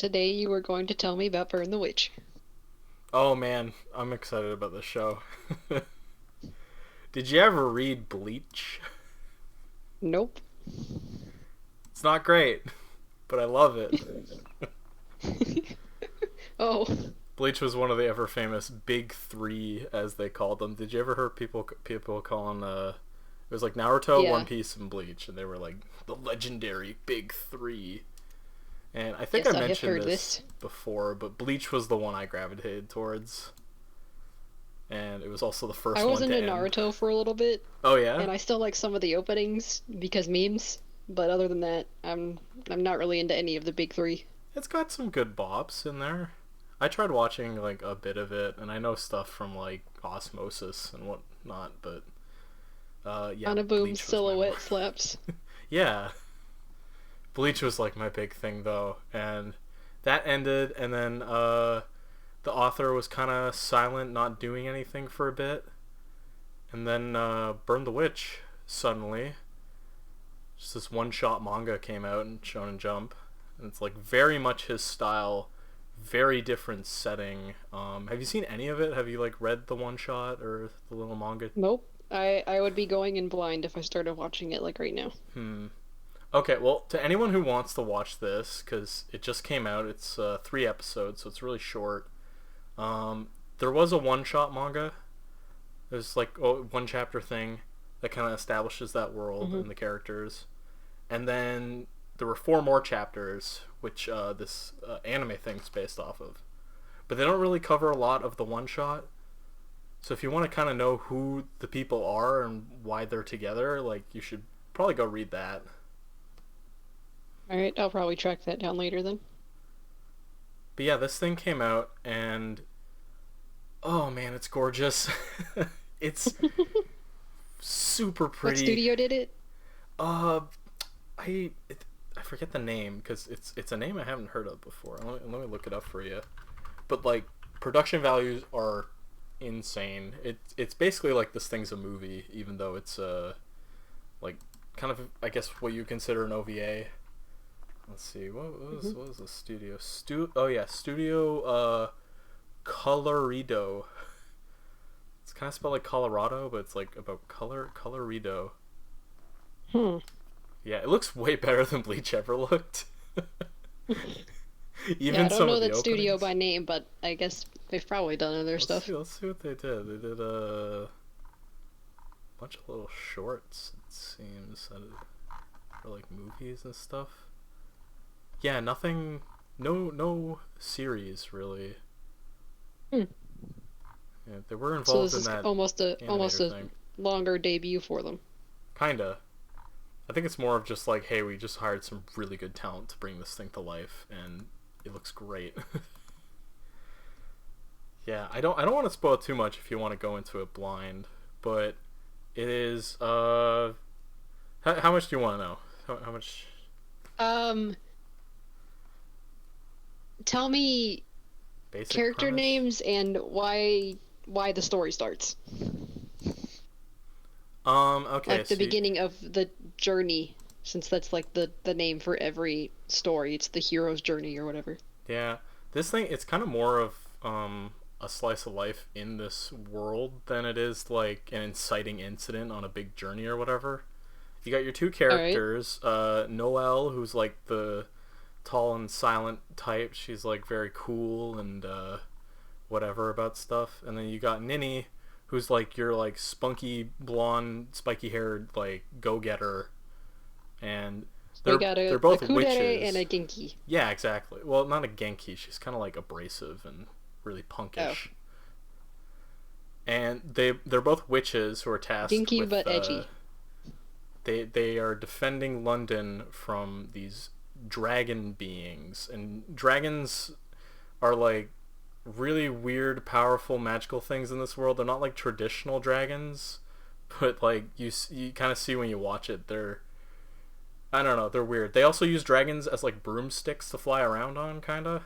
today you were going to tell me about Burn the Witch. Oh man, I'm excited about this show. Did you ever read Bleach? Nope. It's not great, but I love it. Oh, Bleach was one of the ever famous big three, as they called them. Did you ever hear people calling it was like Naruto, One yeah. Piece, and Bleach, and they were like the legendary big three. And I think I Yes, I have mentioned heard this this. before, but Bleach was the one I gravitated towards, and it was also the I first was one to into end. Naruto for a little bit, Oh yeah, and I still like some of the openings because memes. But other than that, I'm not really into any of the big three. it's got some good bops in there. I tried watching like a bit of it, and I know stuff from like Osmosis and whatnot, but yeah, On a boom Bleach was my one. silhouette slaps. Yeah, Bleach was like my big thing though, and that ended, and then the author was kind of silent, not doing anything for a bit, and then Burn the Witch suddenly. Just this one-shot manga came out in Shonen Jump, and it's like very much his style, very different setting. Have you seen any of it? Have you like read the one shot or the little manga? Nope. I would be going in blind if I started watching it like right now. Hmm. Okay, well, to anyone who wants to watch this, because it just came out, it's 3 episodes, so it's really short. There was a one-shot manga. There's like a one chapter thing that kind of establishes that world Hmm. and the characters, and then there were 4 more chapters, which this anime thing's based off of. But they don't really cover a lot of the one shot. So if you want to kind of know who the people are and why they're together, like you should probably go read that. All right, I'll probably track that down later then. But yeah, this thing came out and oh man, it's gorgeous. It's super What pretty. studio did it? Uh, I I forget the name because it's a name I haven't heard of before. Let me look it up for you. But like production values are insane. It's basically like this thing's a movie, even though it's like kind of I guess what you consider an OVA. Let's see, Hmm. what was the studio? Oh yeah, Studio Colorido. It's kind of spelled like Colorado, but it's like about Colorido. Hmm. Yeah, it looks way better than Bleach ever looked. Yeah, I Even don't some know of the that studio openings. by name, but I guess they've probably done other Let's see. stuff. Let's see what they did. They did a bunch of little shorts. It seems for like movies and stuff. Yeah, nothing. No series really. Hmm. Yeah, they were So involved this in is that almost animator a thing. longer debut for them. Kinda. I think it's more of just like, hey, we just hired some really good talent to bring this thing to life, and it looks great. Yeah, I don't want to spoil too much if you want to go into it blind, but it is how much do you want to know? How much Um, Tell me basic character premise? names and why the story starts. Okay, Like the so beginning of the journey, since that's like the name for every story. It's the hero's journey or whatever. yeah, this thing it's kind of more of a slice of life in this world than it is like an inciting incident on a big journey or whatever. You got your two All right. characters, Noelle, who's like the tall and silent type. She's like very cool and whatever about stuff. And then you got Ninny, who's like your like spunky blonde, spiky haired like go getter. And So we they're got they're a both kudere and witches. a genki. Yeah, exactly. Well, not a Genki. She's kind of like abrasive and really Oh, punkish. And they're both witches who are tasked genki with but edgy. they are defending London from these dragon beings, and dragons are like really weird, powerful, magical things in this world. They're not like traditional dragons, but like you kind of see when you watch it, they're I don't know, they're weird. They also use dragons as like broomsticks to fly around on, kind of.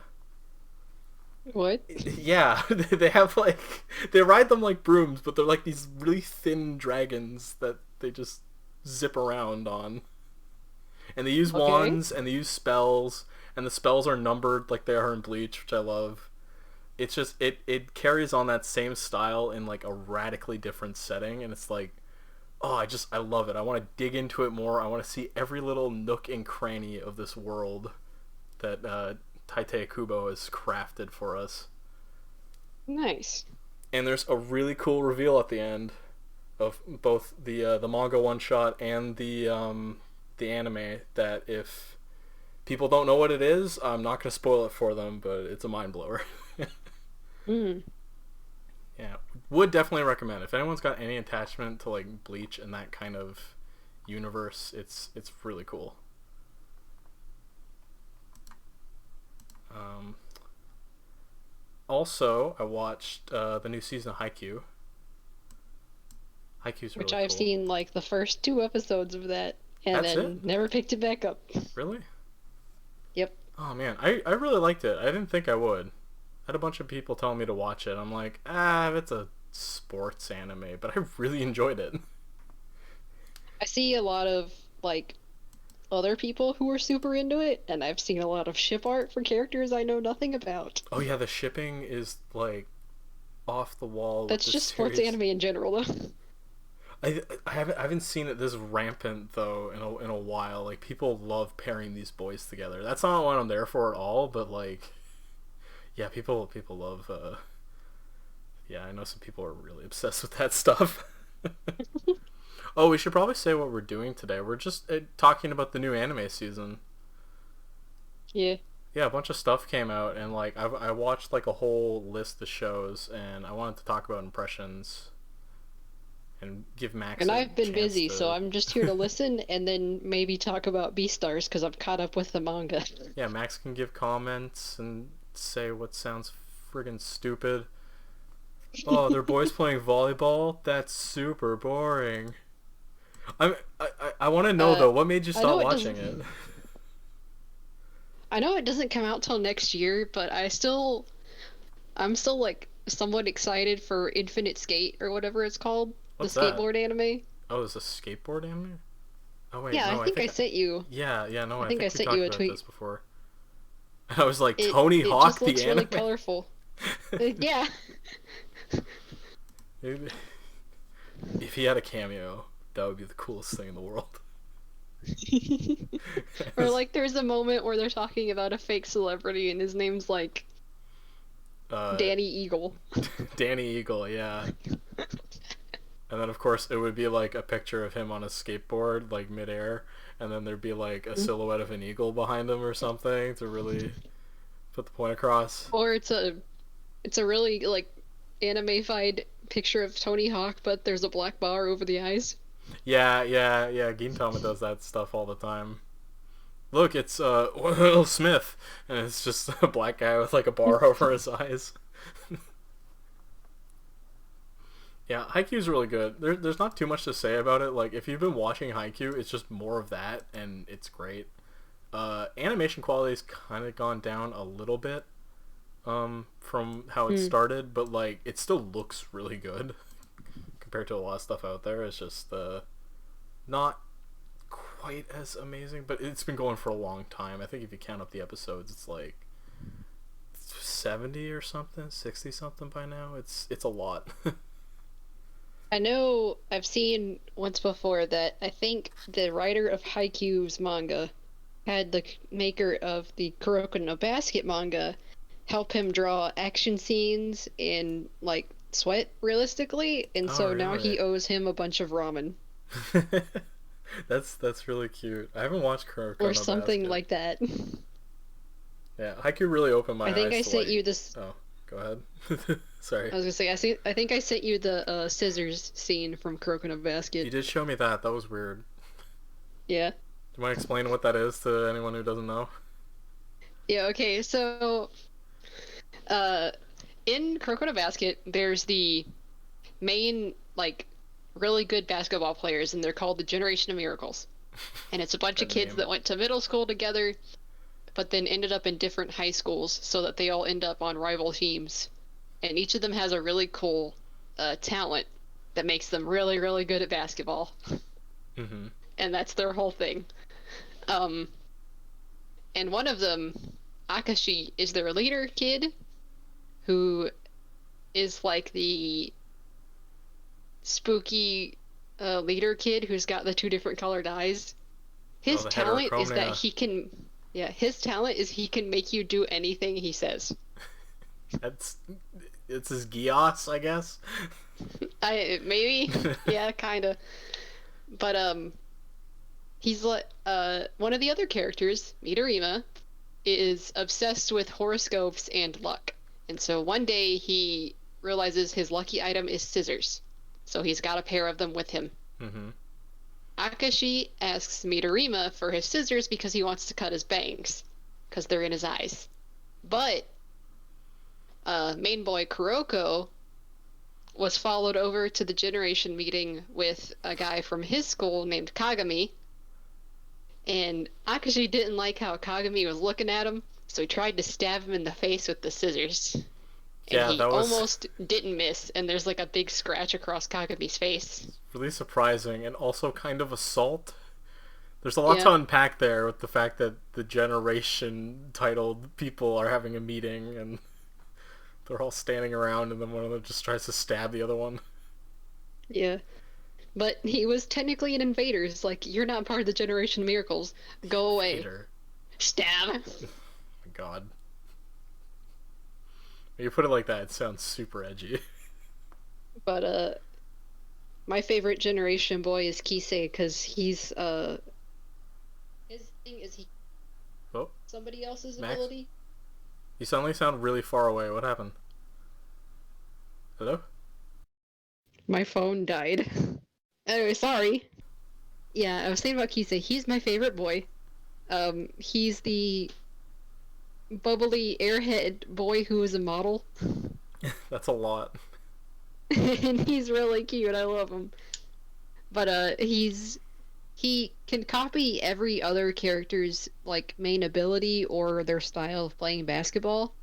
What? Yeah, they have like they ride them like brooms, but they're like these really thin dragons that they just zip around on. And they use Okay. wands and they use spells, and the spells are numbered like they are in Bleach, which I love. It's just it carries on that same style in like a radically different setting, and it's like, oh, I love it. I want to dig into it more. I want to see every little nook and cranny of this world that Tite Kubo has crafted for us. Nice. And there's a really cool reveal at the end of both the manga one shot and the anime that if people don't know what it is, I'm not gonna spoil it for them, but it's a mind blower. Mm. Yeah, would definitely recommend if anyone's got any attachment to like Bleach and that kind of universe. It's really cool. Also, I watched the new season of Haikyuu. Haikyuu's Which really I've cool. seen like the first 2 episodes of that, and That's then it? never picked it back up. Really? Yep. Oh man, I really liked it. I didn't think I would. I had a bunch of people telling me to watch it. I'm like, it's a sports anime, but I really enjoyed it. I see a lot of like other people who are super into it, and I've seen a lot of ship art for characters I know nothing about. Oh yeah, the shipping is like off the wall with That's this just sports series. anime in general, though. I haven't seen it this rampant though in a while. Like people love pairing these boys together. That's not what I'm there for at all. But like, yeah, people love. Yeah, I know some people are really obsessed with that stuff. Oh, we should probably say what we're doing today. We're just talking about the new anime season. Yeah. Yeah, a bunch of stuff came out, and like I watched like a whole list of shows, and I wanted to talk about impressions and give Max. And A I've been chance busy, to... so I'm just here to listen and then maybe talk about Beastars because I'm caught up with the manga. Yeah, Max can give comments and say what sounds friggin' stupid. Oh, they're boys playing volleyball? That's super boring. I want to know though, what made you I know stop it watching doesn't. it? I know it doesn't come out till next year, but I'm still like somewhat excited for Infinite Skate or whatever it's called, the What's that? skateboard anime. Oh, it's a skateboard anime? Oh wait, Yeah, I no, I think I think sent you. yeah, no, I I think I think we sent talked you a about tweet. this before. I was like, It Tony it Hawk just the looks really anime? colorful. Yeah. If he had a cameo, that would be the coolest thing in the world. Or like there's a moment where they're talking about a fake celebrity and his name's like uh, Danny Eagle. Danny Eagle, yeah. And then of course it would be like a picture of him on a skateboard, like midair, and then there'd be like a silhouette of an eagle behind him or something to really put the point across. Or it's a really like anime-fied picture of Tony Hawk, but there's a black bar over the eyes. Yeah. Gintama does that stuff all the time. Look, it's Will Smith, and it's just a black guy with like a bar over his eyes. Yeah, Haikyuu's really good. There's not too much to say about it. Like, if you've been watching Haikyuu, it's just more of that, and it's great. Animation quality's kind of gone down a little bit from how it started, but like it still looks really good compared to a lot of stuff out there. It's just not quite as amazing, but it's been going for a long time. I think if you count up the episodes, it's like 70 or something, 60 something by now. It's a lot. I know I've seen once before that I think the writer of Haikyuu's manga had the maker of the Kuroko no Basket manga help him draw action scenes in like sweat realistically, and Oh, so now really? he owes him a bunch of ramen That's really cute. I haven't watched Kuroko or no something Basket. like that. Yeah, Haikyuu really opened my I think eyes I to sent like. you this. Oh, go ahead. Sorry. I was gonna say I think I sent you the scissors scene from Kuroko no Basket. You did show me that. That was weird. Yeah. Do you mind explaining what that is to anyone who doesn't know? Yeah. Okay. So, uh, in Kuroko no Basket, there's the main like really good basketball players, and they're called the Generation of Miracles. And it's a bunch of Good kids name. that went to middle school together, but then ended up in different high schools, so that they all end up on rival teams. And each of them has a really cool talent that makes them really, really good at basketball. Mm-hmm. And that's their whole thing. Um, And one of them, Akashi, is their leader kid who is like the spooky leader kid who's got the two different colored eyes. Oh, His the talent is that heterochronia. he can, yeah, his talent is he can make you do anything he says. That's it's his Gios, I guess. I maybe, yeah, kind of. But he's like one of the other characters, Midorima, is obsessed with horoscopes and luck. And so one day he realizes his lucky item is scissors. So he's got a pair of them with him. Mm-hmm. Akashi asks Midorima for his scissors because he wants to cut his bangs, because they're in his eyes. But main boy Kuroko was followed over to the generation meeting with a guy from his school named Kagami, and Akashi didn't like how Kagami was looking at him, so he tried to stab him in the face with the scissors. And Yeah, he that was almost didn't miss, and there's like a big scratch across Kagami's face. really surprising and also kind of assault. There's a lot Yeah. to unpack there with the fact that the generation titled people are having a meeting and they're all standing around and then one of them just tries to stab the other one. Yeah. But he was technically an invader. It's like, you're not part of the Generation Miracles. Go away. Hater. Stab. My God. When you put it like that, it sounds super edgy. But my favorite Generation boy is Kisei because he's his thing is he Oh, somebody else's Max? ability. You suddenly sound really far away. What happened? Hello? My phone died. Anyway, sorry. Yeah, I was thinking about Kisei. He's my favorite boy. He's the bubbly airhead boy who is a model, That's a lot. and he's really cute. I love him. But he can copy every other character's like main ability or their style of playing basketball.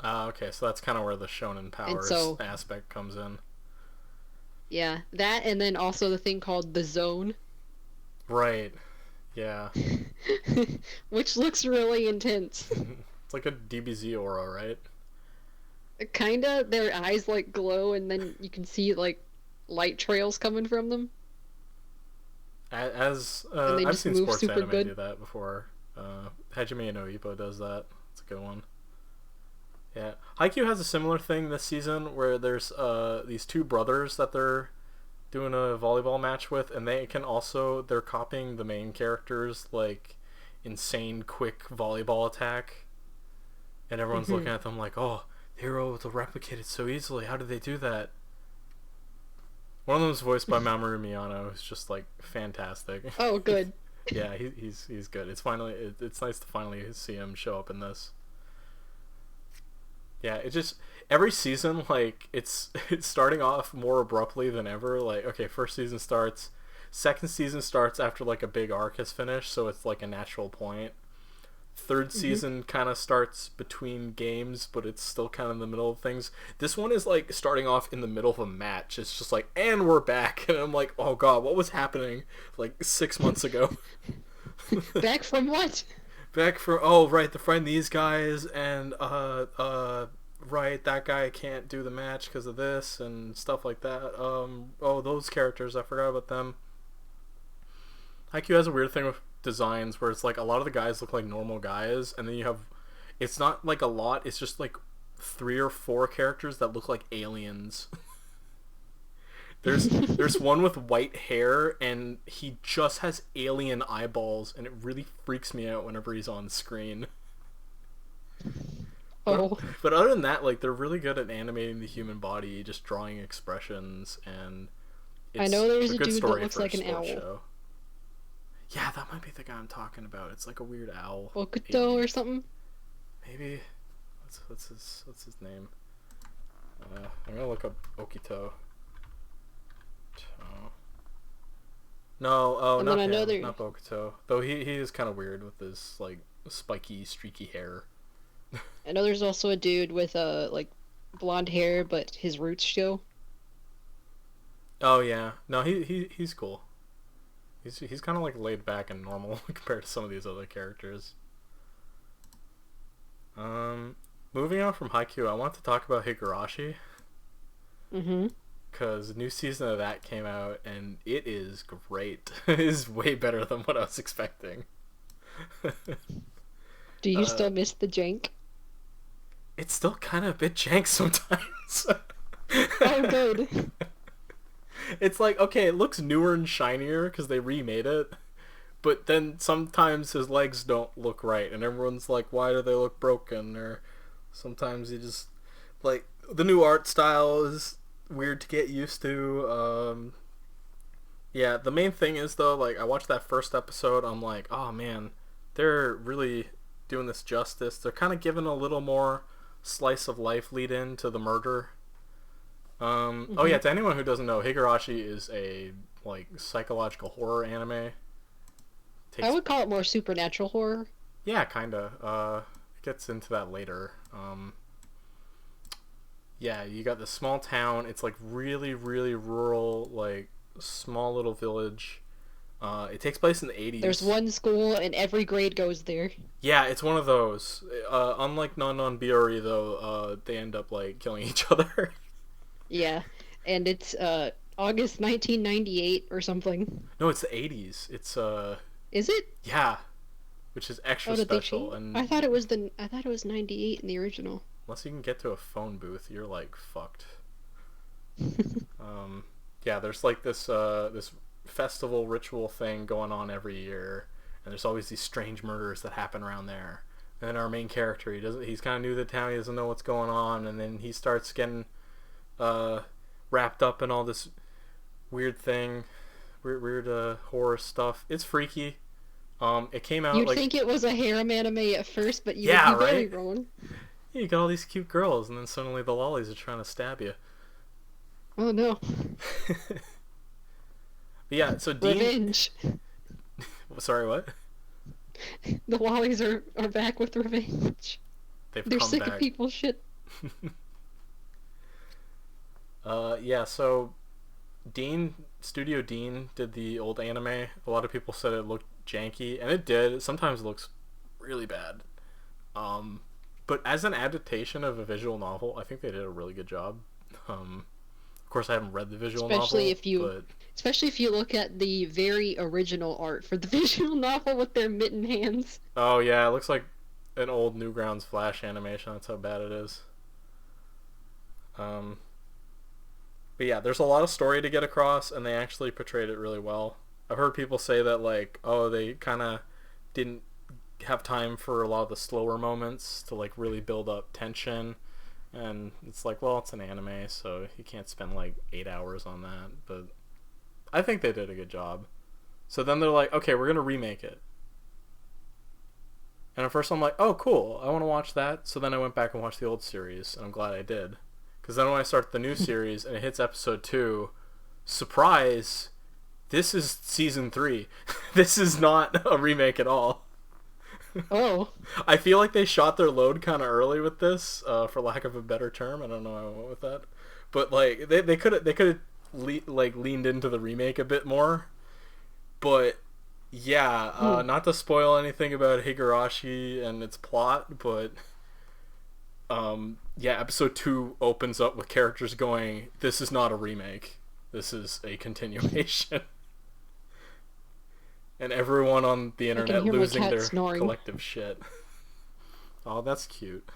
Okay, so that's kind of where the shonen And powers so, aspect comes in. yeah, that and then also the thing called the zone, Right. Yeah. which looks really intense. It's like a DBZ aura, right? Kinda, their eyes like glow and then you can see like light trails coming from them As and they I've just seen move sports super anime good. do that before. Hajime no Ippo does that. It's a good one. Yeah, Haikyuu has a similar thing this season where there's these two brothers that they're doing a volleyball match with, and they're copying the main characters like insane quick volleyball attack, and everyone's Hmm. looking at them like, oh, they were able to replicate it so easily. How did they do that? One of them is voiced by Mamoru Miyano, who's just like fantastic. Oh, good. Yeah, he's good. It's nice to finally see him show up in this. Yeah, it just every season like it's starting off more abruptly than ever. Like okay, first season starts, second season starts after like a big arc has finished, so it's like a natural point. Third Hmm. season kind of starts between games, but it's still kind of in the middle of things. This one is like starting off in the middle of a match. It's just like, and we're back, and I'm like, oh god, what was happening like 6 months ago? Back from what? Back for oh right, to find these guys and right, that guy can't do the match because of this and stuff like that. Oh, those characters, I forgot about them. Haikyuu has a weird thing with designs where it's like a lot of the guys look like normal guys, and then you have it's not like a lot, it's just like three or four characters that look like aliens. There's one with white hair and he just has alien eyeballs and it really freaks me out whenever he's on screen. But Oh, but other than that, like they're really good at animating the human body, just drawing expressions, and I it's know there's a a good dude that story looks for a like an sports owl. show. Yeah, that might be the guy I'm talking about. It's like a weird owl Okuto alien. or something. Maybe what's his name? I'm gonna look up Okito. Oh. No, oh, And then not I know him, there, not Bokuto. Though he is kind of weird with his like spiky, streaky hair. I know there's also a dude with like blonde hair, but his roots show. Oh yeah, no, he's cool. He's kind of like laid back and normal compared to some of these other characters. moving on from Haikyuu, I want to talk about Higurashi Mm-hmm. because new season of that came out and it is great. It is way better than what I was expecting. Do you uh, still miss the jank? it's still kind of a bit jank sometimes. Oh, good. It's like, okay, it looks newer and shinier because they remade it, but then sometimes his legs don't look right, and everyone's like, why do they look broken? Or sometimes you just, like, the new art style is weird to get used to. Yeah, the main thing is, though, like, I watched that first episode, I'm like, oh man, they're really doing this justice. They're kind of giving a little more slice of life lead in to the murder. Oh Mm-hmm. yeah, to anyone who doesn't know, Higurashi is a like psychological horror anime. I Takes would call it more supernatural horror. Yeah, kinda. It gets into that later. Yeah, you got this small town. It's like really, really rural, like small little village. It takes place in the There's 80s. one school and every grade goes there. Yeah, it's one of those. Unlike non BRE though, they end up like killing each other. Yeah. And it's August 1998 or something. No, it's the 80s. Is it? Yeah, which is extra Oh, did they special. change? And I thought it was 98 in the original. unless you can get to a phone booth, you're like fucked. Um, yeah, there's like this festival ritual thing going on every year, and there's always these strange murders that happen around there. And then our main character, he's kind of new to the town, he doesn't know what's going on, and then he starts getting uh, wrapped up in all this weird thing, weird horror stuff. It's freaky. It came out You'd like, think it was a harem anime at first, but you would yeah, be very right. wrong. Yeah, you got all these cute girls, and then suddenly the lollies are trying to stab you. Oh no. But yeah, so Dean. Revenge. Sorry, what? The Wallies are back with revenge. They've They're come sick of back. people's shit. Yeah, so Studio Dean did the old anime. A lot of people said it looked janky, and it did. Sometimes it looks really bad. Um, but as an adaptation of a visual novel, I think they did a really good job. Of course, I haven't read the visual Especially novel, if you but especially if you look at the very original art for the visual novel with their mitten hands. oh yeah, it looks like an old Newgrounds Flash animation. That's how bad it is. Um, but yeah, there's a lot of story to get across, and they actually portrayed it really well. I've heard people say that like, oh, they kind of didn't have time for a lot of the slower moments to like really build up tension, and it's like, well, it's an anime, so you can't spend like 8 hours on that. But I think they did a good job. So then they're like, okay, we're gonna remake it. And at first I'm like, oh, cool, I want to watch that. So then I went back and watched the old series, and I'm glad I did. Because then when I start the new series and it hits episode 2, surprise, this is season 3. This is not a remake at all. Oh. I feel like they shot their load kind of early with this, for lack of a better term. I don't know how I went with that, but like they could have like leaned into the remake a bit more. But yeah, Hmm. not to spoil anything about Higurashi and its plot, but yeah, episode 2 opens up with characters going, "This is not a remake. This is a continuation." And everyone on the I can internet hear my losing cat their snoring. collective shit. Oh, that's cute.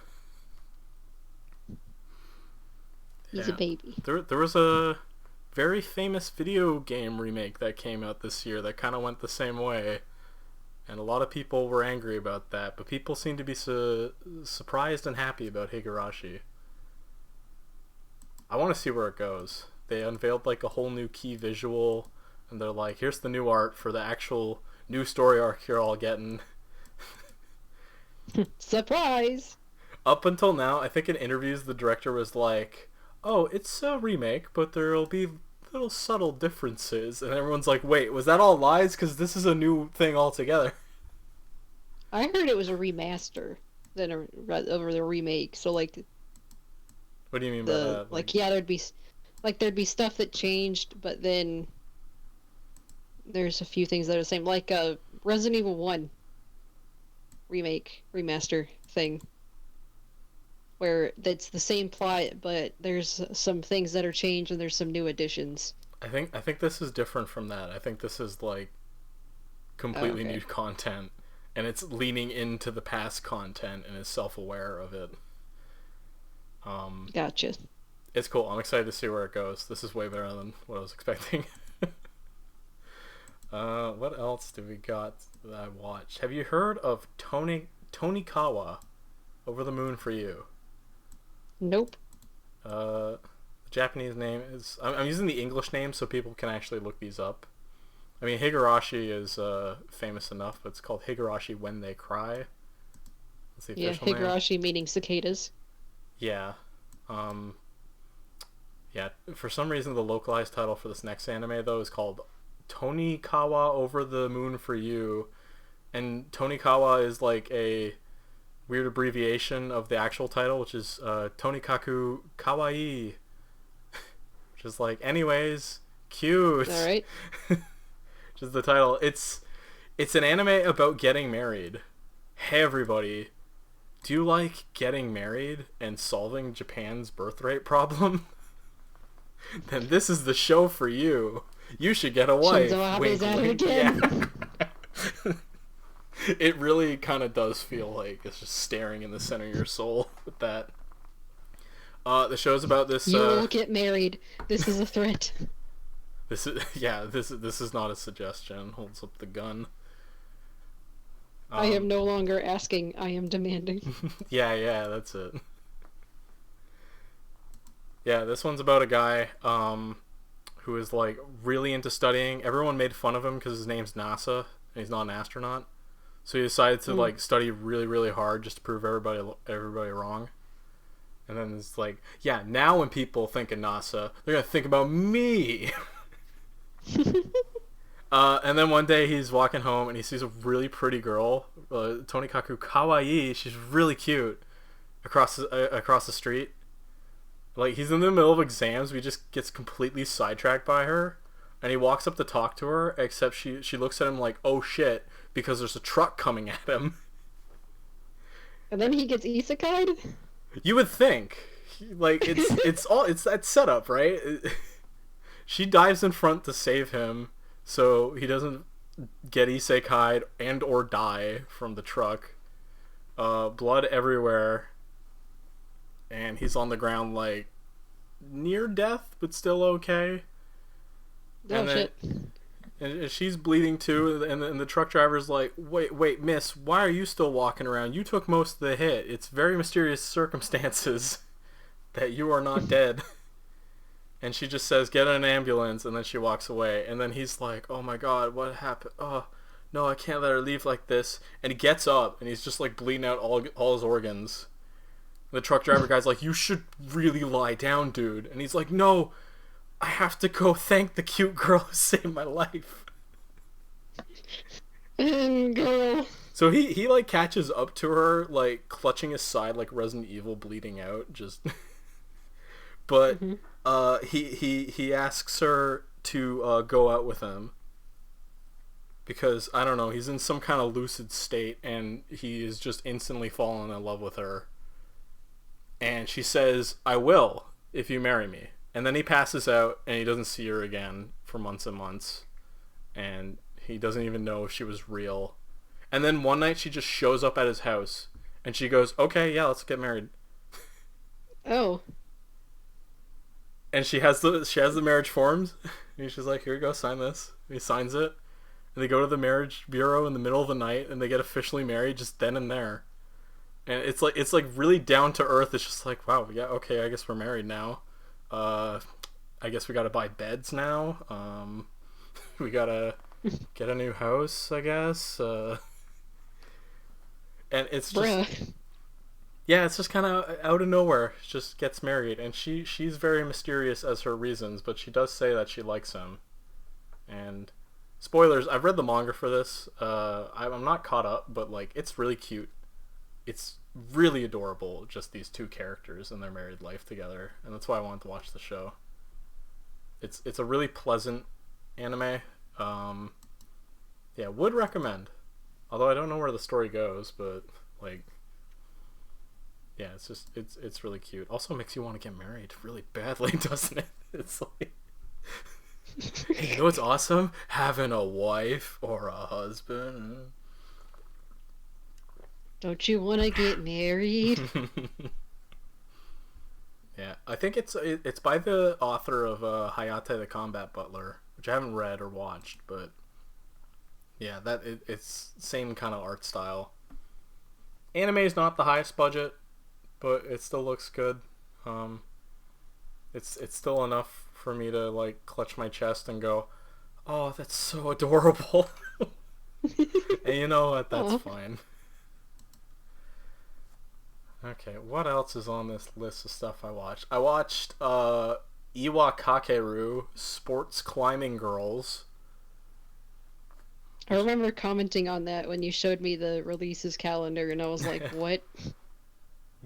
He's a Yeah. baby. There was a very famous video game remake that came out this year that kind of went the same way. And a lot of people were angry about that, but people seem to be surprised and happy about Higurashi. I want to see where it goes. They unveiled like a whole new key visual, and they're like, here's the new art for the actual new story arc you're all getting. Surprise! Up until now, I think in interviews the director was like, oh, it's a remake, but there'll be little subtle differences. And everyone's like, wait, was that all lies? Because this is a new thing altogether. I heard it was a remaster than over the remake. So like What do you mean by the that? like yeah, there'd be stuff that changed, but then there's a few things that are the same, like a Resident Evil 1 remake remaster thing. where it's the same plot, but there's some things that are changed and there's some new additions. I think this is different from that. I think this is like Oh, completely new okay. content, and it's leaning into the past content and is self-aware of it. Um, Gotcha. it's cool. I'm excited to see where it goes. This is way better than what I was expecting. What else do we got that I watched? Have you heard of Tonikawa Over the Moon for You? Nope. The Japanese name is. I'm using the English name so people can actually look these up. I mean, Higurashi is famous enough, but it's called Higurashi When They Cry. That's the Yeah, official name. Higurashi meaning cicadas. Yeah. Um, yeah. For some reason, the localized title for this next anime though is called Tonikawa Over the Moon for You, and Tonikawa is like a weird abbreviation of the actual title, which is Tonikaku Kawaii, which is like, anyways, All cute. right. Which is the title. It's an anime about getting married. Hey everybody, do you like getting married and solving Japan's birth rate problem? Then this is the show for you. You should get a Shinzo wife. Abe's Wink, at it wink. Yeah. again. It really kind of does feel like it's just staring in the center of your soul with that. The show's about this. You will get married. This is a threat. This is yeah. This is not a suggestion. Holds up the gun. I am Um, no longer asking, I am demanding. yeah. That's it. Yeah, this one's about a guy who is like really into studying. Everyone made fun of him because his name's NASA and he's not an astronaut. So he decided to Mm. like study really hard just to prove everybody wrong. And then it's like, yeah, now when people think of NASA, they're gonna think about me. And then one day he's walking home and he sees a really pretty girl, Tonikaku Kawaii. She's really cute across the street. Like he's in the middle of exams, but he just gets completely sidetracked by her, and he walks up to talk to her. Except she looks at him like, oh shit, because there's a truck coming at him. And then he gets isekai'd? You would think, like it's that setup, right? She dives in front to save him, so he doesn't get isekai'd and or die from the truck. Blood everywhere, and he's on the ground like near death, but still okay. Oh And then shit. and she's bleeding too, and the truck driver's like, wait, miss, why are you still walking around? You took most of the hit. It's very mysterious circumstances that you are not dead. And she just says, get an ambulance, and then she walks away. And then he's like, oh my god, what happened? Oh, no, I can't let her leave like this. And he gets up, and he's just like bleeding out all his organs. The truck driver guy's like, you should really lie down, dude. And he's like, no, I have to go thank the cute girl who saved my life. And girl. So he like catches up to her, like clutching his side like Resident Evil, bleeding out, just but Mhm. he asks her to go out with him because I don't know, he's in some kind of lucid state and he is just instantly falling in love with her. And she says, I will if you marry me. And then he passes out and he doesn't see her again for months and months. And he doesn't even know if she was real. And then one night she just shows up at his house and she goes, okay, yeah, let's get married. Oh. And she has the marriage forms. And she's like, here you go, sign this. And he signs it. And they go to the marriage bureau in the middle of the night and they get officially married just then and there. And it's like really down to earth. It's just like, wow, yeah, okay, I guess we're married now. I guess we gotta buy beds now. We gotta get a new house, I guess. And it's just, Bruh. yeah, it's just kind of out of nowhere. She just gets married, and she's very mysterious as her reasons, but she does say that she likes him. And spoilers, I've read the manga for this. I'm not caught up, but like it's really cute. It's really adorable, just these two characters and their married life together, and that's why I wanted to watch the show. It's a really pleasant anime. Um, yeah, would recommend. Although I don't know where the story goes, but like Yeah, it's just it's really cute. Also makes you want to get married really badly, doesn't it? It's like, hey, you know what's awesome? Having a wife or a husband. Don't you want to get married? Yeah, I think it's by the author of Hayate the Combat Butler, which I haven't read or watched, but yeah, it's same kind of art style. Anime is not the highest budget, but it still looks good. Um, it's still enough for me to like clutch my chest and go, "Oh, that's so adorable." And you know what? That's Aw. fine. Okay, what else is on this list of stuff I watched? I watched Iwa Kakeru, Sports Climbing Girls. I remember commenting on that when you showed me the releases calendar, and I was like, "What?"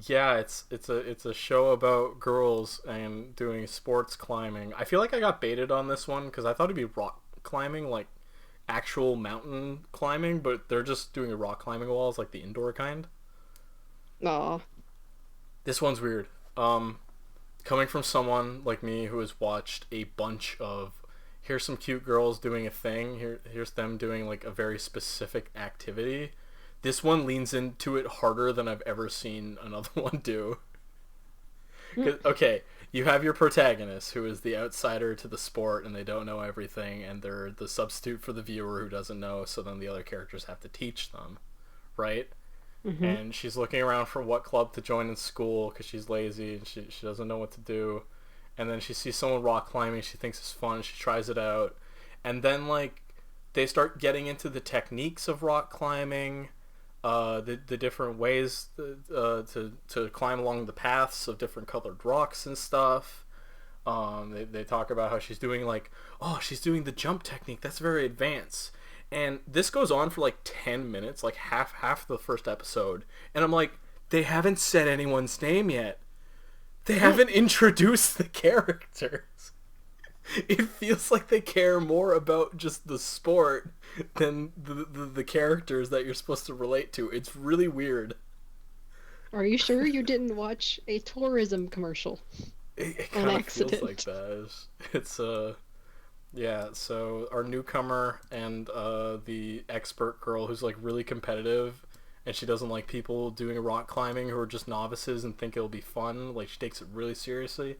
Yeah, it's a show about girls and doing sports climbing. I feel like I got baited on this one because I thought it'd be rock climbing, like actual mountain climbing, but they're just doing rock climbing walls, like the indoor kind. Aw. This one's weird. Coming from someone like me who has watched a bunch of here's some cute girls doing a thing, here's them doing like a very specific activity. This one leans into it harder than I've ever seen another one do. 'Cause, okay, you have your protagonist who is the outsider to the sport and they don't know everything and they're the substitute for the viewer who doesn't know, so then the other characters have to teach them, right? Mm-hmm. And she's looking around for what club to join in school because she's lazy and she doesn't know what to do. And then she sees someone rock climbing, she thinks it's fun, she tries it out. And then, like, they start getting into the techniques of rock climbing, the different ways to climb along the paths of different colored rocks and stuff. They talk about how she's doing, like, oh, she's doing the jump technique, that's very advanced. And this goes on for like 10 minutes, like half the first episode, and I'm like, they haven't said anyone's name yet, they haven't introduced the characters. It feels like they care more about just the sport than the characters that you're supposed to relate to. It's really weird. Are you sure you didn't watch a tourism commercial It on kind of feels like accident? that. It's yeah, so our newcomer and the expert girl who's like really competitive and she doesn't like people doing rock climbing who are just novices and think it'll be fun. Like she takes it really seriously.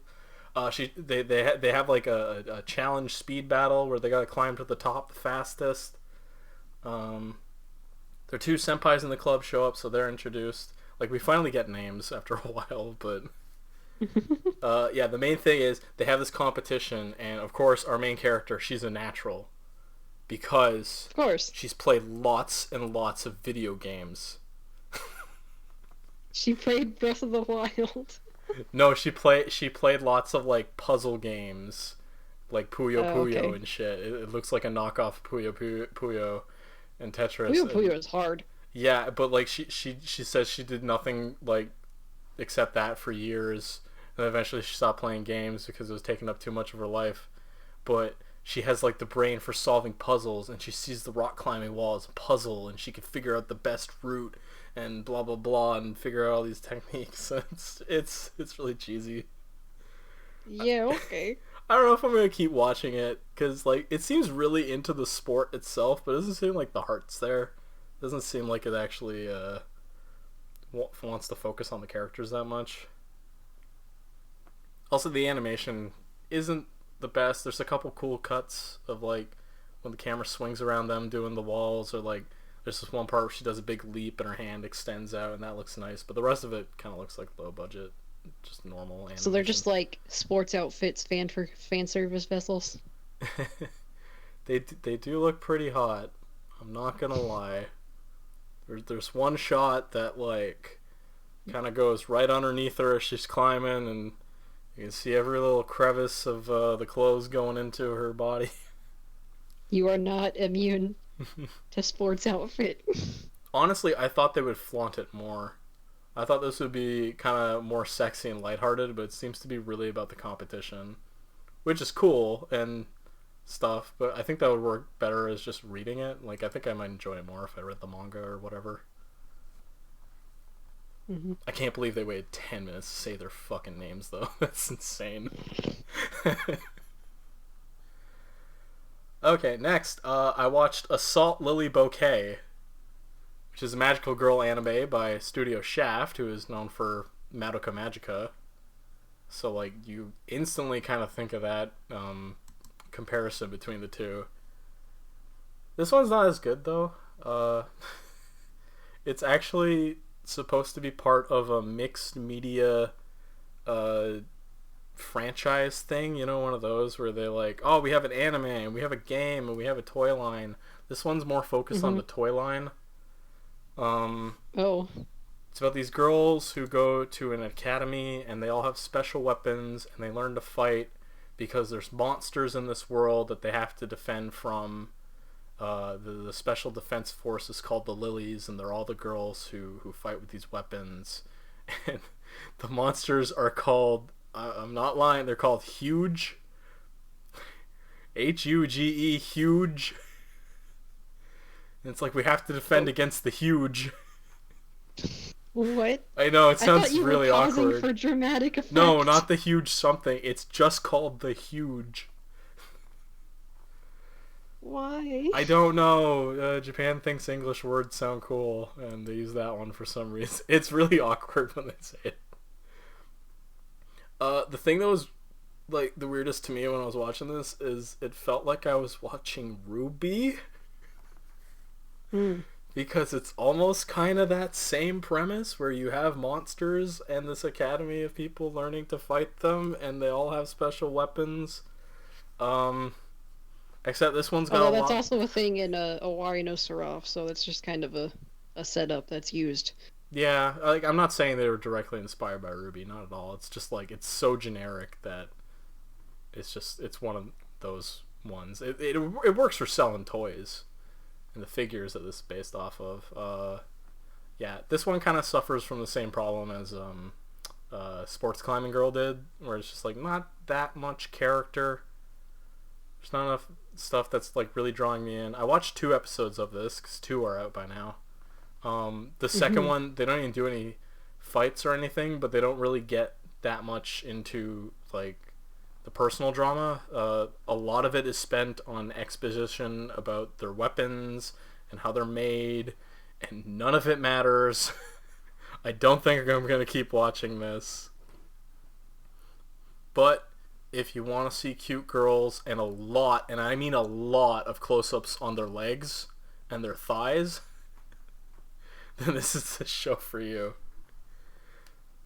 They have like a challenge speed battle where they gotta climb to the top the fastest. Their two senpais in the club show up, so they're introduced. Like we finally get names after a while, but yeah, the main thing is they have this competition, and of course, our main character, she's a natural because Of course. she's played lots and lots of video games. She played Breath of the Wild. No, she played lots of like puzzle games, like Puyo Oh, Puyo okay. and shit. It looks like a knockoff Puyo Puyo and Tetris. Puyo And, Puyo is hard. yeah, but like she says she did nothing like except that for years, and eventually she stopped playing games because it was taking up too much of her life. But she has like the brain for solving puzzles, and she sees the rock climbing wall as a puzzle, and she can figure out the best route and blah blah blah, and figure out all these techniques. It's really cheesy. Yeah, okay. I don't know if I'm gonna keep watching it because like it seems really into the sport itself, but it doesn't seem like the heart's there. It doesn't seem like it actually wants to focus on the characters that much. Also, the animation isn't the best. There's a couple cool cuts of like when the camera swings around them doing the walls, or like there's this one part where she does a big leap and her hand extends out, and that looks nice. But the rest of it kind of looks like low budget, just normal animation. So they're just like sports outfits, fan service vessels. They do look pretty hot. I'm not gonna lie. There's one shot that like kind of goes right underneath her as she's climbing, and you can see every little crevice of the clothes going into her body. You are not immune to sports outfit. Honestly, I thought they would flaunt it more. I thought this would be kind of more sexy and lighthearted, but it seems to be really about the competition, which is cool and stuff. But I think that would work better as just reading it. Like I think I might enjoy it more if I read the manga or whatever. Hmm. I can't believe they waited 10 minutes to say their fucking names, though. That's insane. Okay, next, I watched Assault Lily Bouquet, which is a magical girl anime by Studio Shaft, who is known for Madoka Magica. So, like, you instantly kind of think of that comparison between the two. This one's not as good, though. It's actually supposed to be part of a mixed media uh, franchise thing, you know, one of those where they're like, oh, we have an anime, and we have a game, and we have a toy line. This one's more focused on Hmm. the toy line. Um, Oh. it's about these girls who go to an academy, and they all have special weapons, and they learn to fight because there's monsters in this world that they have to defend from. The special defense force is called the Lilies, and they're all the girls who fight with these weapons. And the monsters are called, I'm not lying, they're called Huge. Huge. Huge. And it's like we have to defend Oh, against the Huge. what? I know, it I thought sounds you were really pausing awkward. for dramatic No, effect. not the Huge something. It's just called the Huge. Why? I don't know. Japan thinks English words sound cool, and they use that one for some reason. It's really awkward when they say it. The thing that was like the weirdest to me when I was watching this is it felt like I was watching Ruby Hmm. because it's almost kind of that same premise where you have monsters and this academy of people learning to fight them, and they all have special weapons. Um, Except this one's got Although a that's lot. also a thing in Owari no Seraph, so it's just kind of a setup that's used. Yeah, like I'm not saying they were directly inspired by Ruby, not at all. It's just like it's so generic that it's one of those ones. It works for selling toys and the figures that this is based off of. Yeah, this one kind of suffers from the same problem as Sports Climbing Girl did, where it's just like not that much character. There's not enough stuff that's like really drawing me in. I watched 2 episodes of this because 2 are out by now. The second Hmm. one, they don't even do any fights or anything, but they don't really get that much into like the personal drama. A lot of it is spent on exposition about their weapons and how they're made, and none of it matters. I don't think I'm going to keep watching this. But if you want to see cute girls and a lot, and I mean a lot of close ups on their legs and their thighs, then this is the show for you.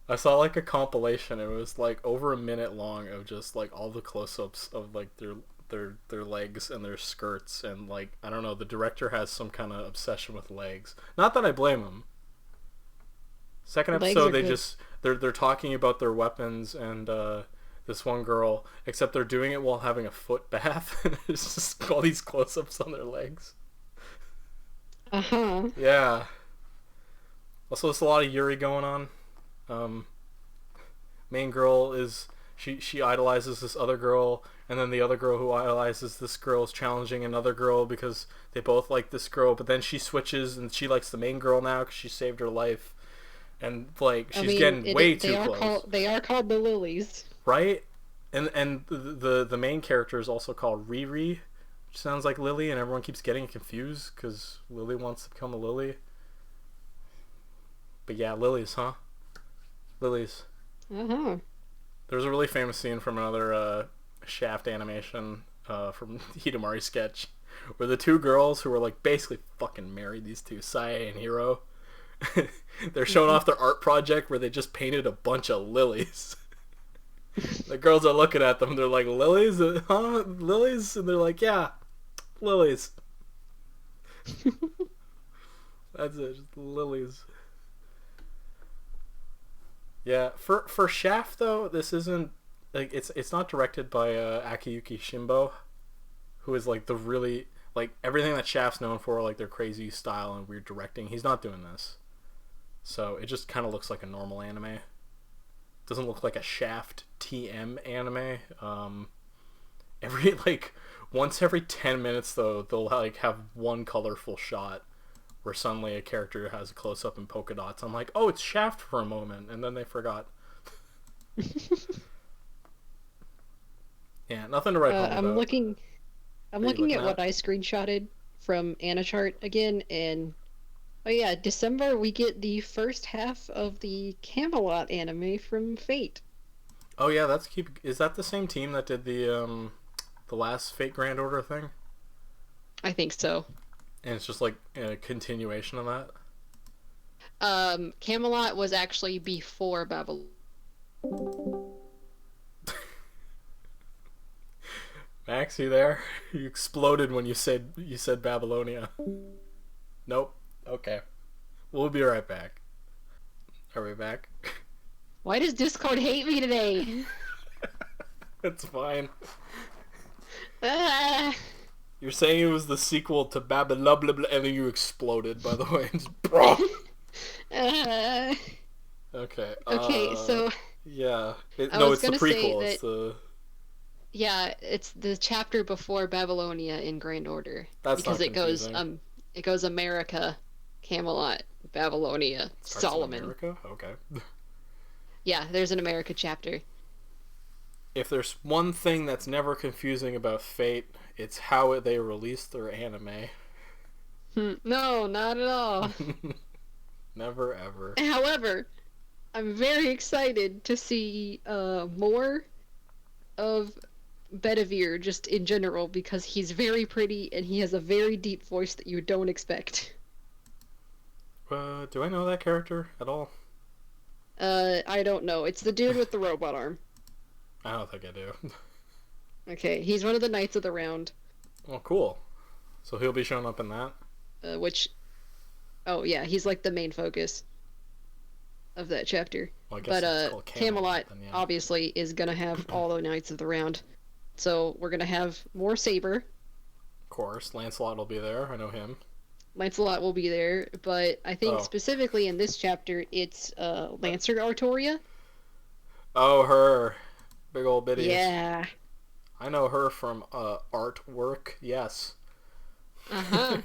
I saw like a compilation. It was like over a minute long of just like all the close-ups of like their legs and their skirts, and like I don't know. The director has some kind of obsession with legs. Not that I blame him. Second Legs episode, are they good. just they're talking about their weapons and this one girl, except they're doing it while having a foot bath. And there's just all these close-ups on their legs. Uh-huh. Yeah. Also, there's a lot of Yuri going on. Um, Main girl is she idolizes this other girl, and then the other girl who idolizes this girl is challenging another girl because they both like this girl, but then she switches and she likes the main girl now because she saved her life, and like I she's mean, getting way they too are close, called the lilies. right? And the main character is also called Riri, which sounds like Lily, and everyone keeps getting confused because Lily wants to become a lily. But yeah, lilies, huh? Lilies. Uh-huh. There's a really famous scene from another Shaft animation from Hidamari sketch where the two girls who are like basically fucking married, these two, Sae and Hiro, they're showing Hmm. off their art project where they just painted a bunch of lilies. The girls are looking at them, they're like, lilies? Huh? Lilies? And they're like, yeah, lilies. That's it, just lilies. Yeah, for Shaft though, this isn't like it's not directed by Akiyuki Shimbo, who is like the really like everything that Shaft's known for, like their crazy style and weird directing. He's not doing this, so it just kind of looks like a normal anime. Doesn't look like a Shaft TM anime. Every like once every 10 minutes though, they'll like have one colorful shot where suddenly a character has a close up in polka dots. I'm like, oh, it's Shaft for a moment, and then they forgot. Yeah, nothing to write home I'm about. looking. I'm What are you looking looking at at? what I screenshotted from Anachart again, and oh yeah, December we get the first half of the Camelot anime from Fate. Oh yeah, that's keep. Is that the same team that did the last Fate Grand Order thing? I think so. And it's just like a continuation of that. Camelot was actually before Babylon. Max, you there? You exploded when you said Babylonia. Nope. Okay. We'll be right back. Are we back? Why does Discord hate me today? It's fine. Ah, You're saying it was the sequel to Babylon, and then you exploded. By the way, ah. Okay. Okay, so Yeah. I No, was it's the gonna say prequel. It's that the. yeah, it's the chapter before Babylonia in Grand Order That's because not confusing. it goes America, Camelot, Babylonia, Starts in Solomon. America. Okay. Yeah, there's an America chapter. If there's one thing that's never confusing about Fate, it's how they release their anime. No, not at all. Never ever. However, I'm very excited to see more of Bedivere just in general because he's very pretty and he has a very deep voice that you don't expect. Do I know that character at all? I don't know. It's the dude with the robot arm. I don't think I do. Okay, he's one of the Knights of the Round, Well, cool. So he'll be showing up in that. which, oh yeah, he's like the main focus of that chapter. Well, I guess But it's called Camelot then, yeah. obviously is gonna have all the Knights of the Round, so we're gonna have more Saber. Of course, Lancelot will be there. I know him. Lancelot will be there, but I think Oh. specifically in this chapter, it's Lancer Artoria. Oh, her. Big old bitties. Yeah. I know her from artwork. Yes. Uh-huh.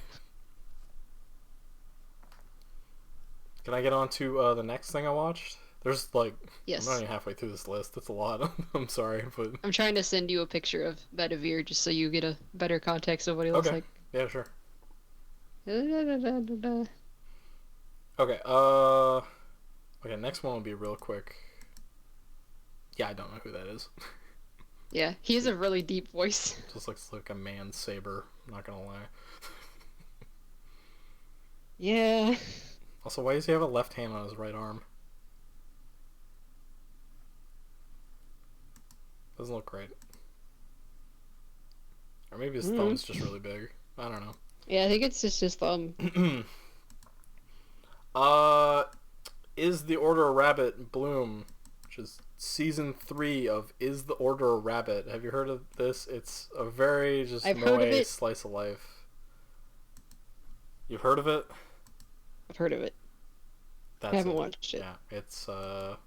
Can I get on to the next thing I watched? There's like, Yes. I'm not even halfway through this list. That's a lot. I'm sorry, but I'm trying to send you a picture of Bedivere just so you get a better context of what he looks okay. like. Yeah, sure. Da-da-da-da-da-da. Okay. Okay. Next one will be real quick. Yeah, I don't know who that is. Yeah, he has a really deep voice. Just looks like a man saber. I'm not gonna lie. Yeah. Also, why does he have a left hand on his right arm? Doesn't look right. Or maybe his thumb's just really big. I don't know. Yeah, I think it's just his thumb. Is the Order of Rabbit Bloom, which is season 3 of Is the Order a Rabbit? Have you heard of this? It's a very just I've heard of moe it. slice of life. You've heard of it? I've heard of it. That's I haven't it. watched it. Yeah, it's I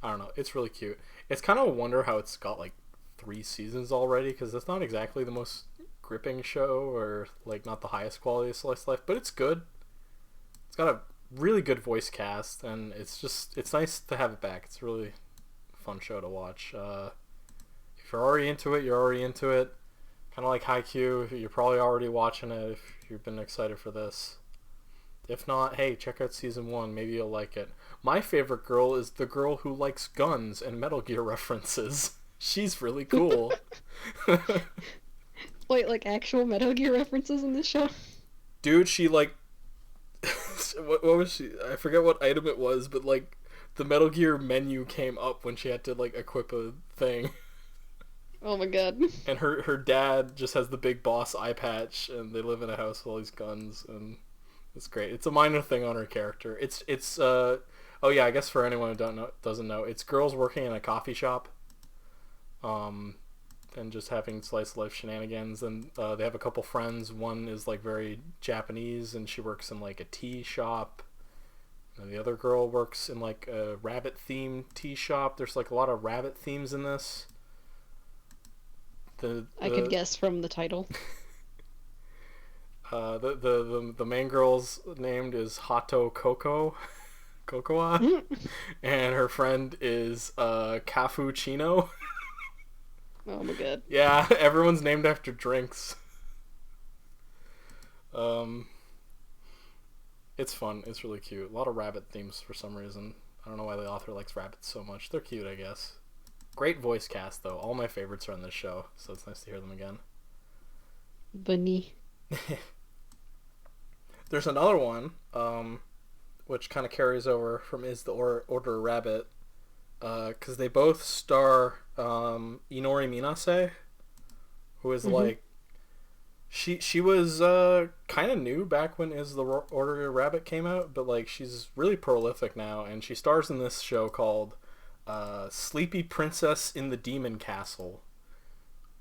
don't know. It's really cute. It's kind of a wonder how it's got like 3 seasons already, because it's not exactly the most gripping show, or like not the highest quality of slice of life, but it's good. It's got a really good voice cast, and it's nice to have it back. It's a really fun show to watch. If you're already into it, you're already into it. Kind of like Haikyuu, you're probably already watching it if you've been excited for this. If not, hey, check out season 1. Maybe you'll like it. My favorite girl is the girl who likes guns and Metal Gear references. She's really cool. Wait, like actual Metal Gear references in this show? Dude, she like what was she? I forget what item it was, but like the Metal Gear menu came up when she had to like equip a thing. Oh my god. And her dad just has the big boss eye patch, and they live in a house with all these guns, and it's great. It's a minor thing on her character. It's oh yeah, I guess for anyone who doesn't know, it's girls working in a coffee shop, and just having slice of life shenanigans. And they have a couple friends. One is like very Japanese, and she works in like a tea shop. And the other girl works in like a rabbit themed tea shop. There's like a lot of rabbit themes in this. I could guess from the title. The main girl's named is Hato Cocoa, and her friend is Cafuccino. Oh my god. Yeah, everyone's named after drinks. It's fun. It's really cute. A lot of rabbit themes for some reason. I don't know why the author likes rabbits so much. They're cute, I guess. Great voice cast, though. All my favorites are on this show, so it's nice to hear them again. Bunny. There's another one, which kind of carries over from Is the Order Rabbit, because they both star Inori Minase, who is like she was kind of new back when Is the Order Rabbit came out, but like she's really prolific now, and she stars in this show called Sleepy Princess in the Demon Castle,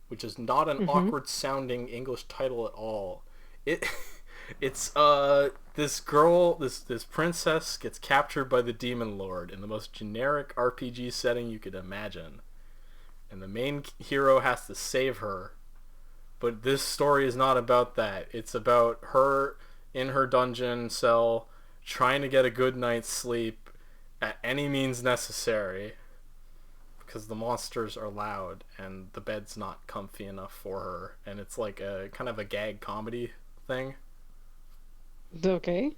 which is not an awkward sounding English title at all. It's this girl, this princess gets captured by the demon lord in the most generic RPG setting you could imagine, and the main hero has to save her. But this story is not about that. It's about her in her dungeon cell trying to get a good night's sleep at any means necessary, because the monsters are loud and the bed's not comfy enough for her, and it's like a kind of a gag comedy thing. Okay.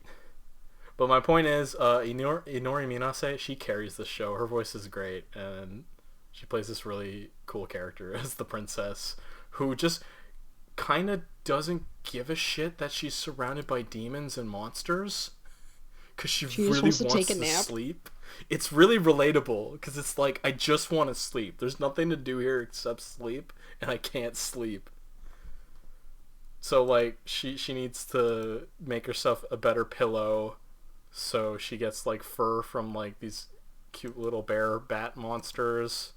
But my point is, Inori Minase, she carries the show. Her voice is great, and she plays this really cool character as the princess, who just kind of doesn't give a shit that she's surrounded by demons and monsters, because she really wants to sleep. It's really relatable, because it's like, I just want to sleep. There's nothing to do here except sleep, and I can't sleep. So, like, she needs to make herself a better pillow, so she gets, like, fur from, like, these cute little bear bat monsters.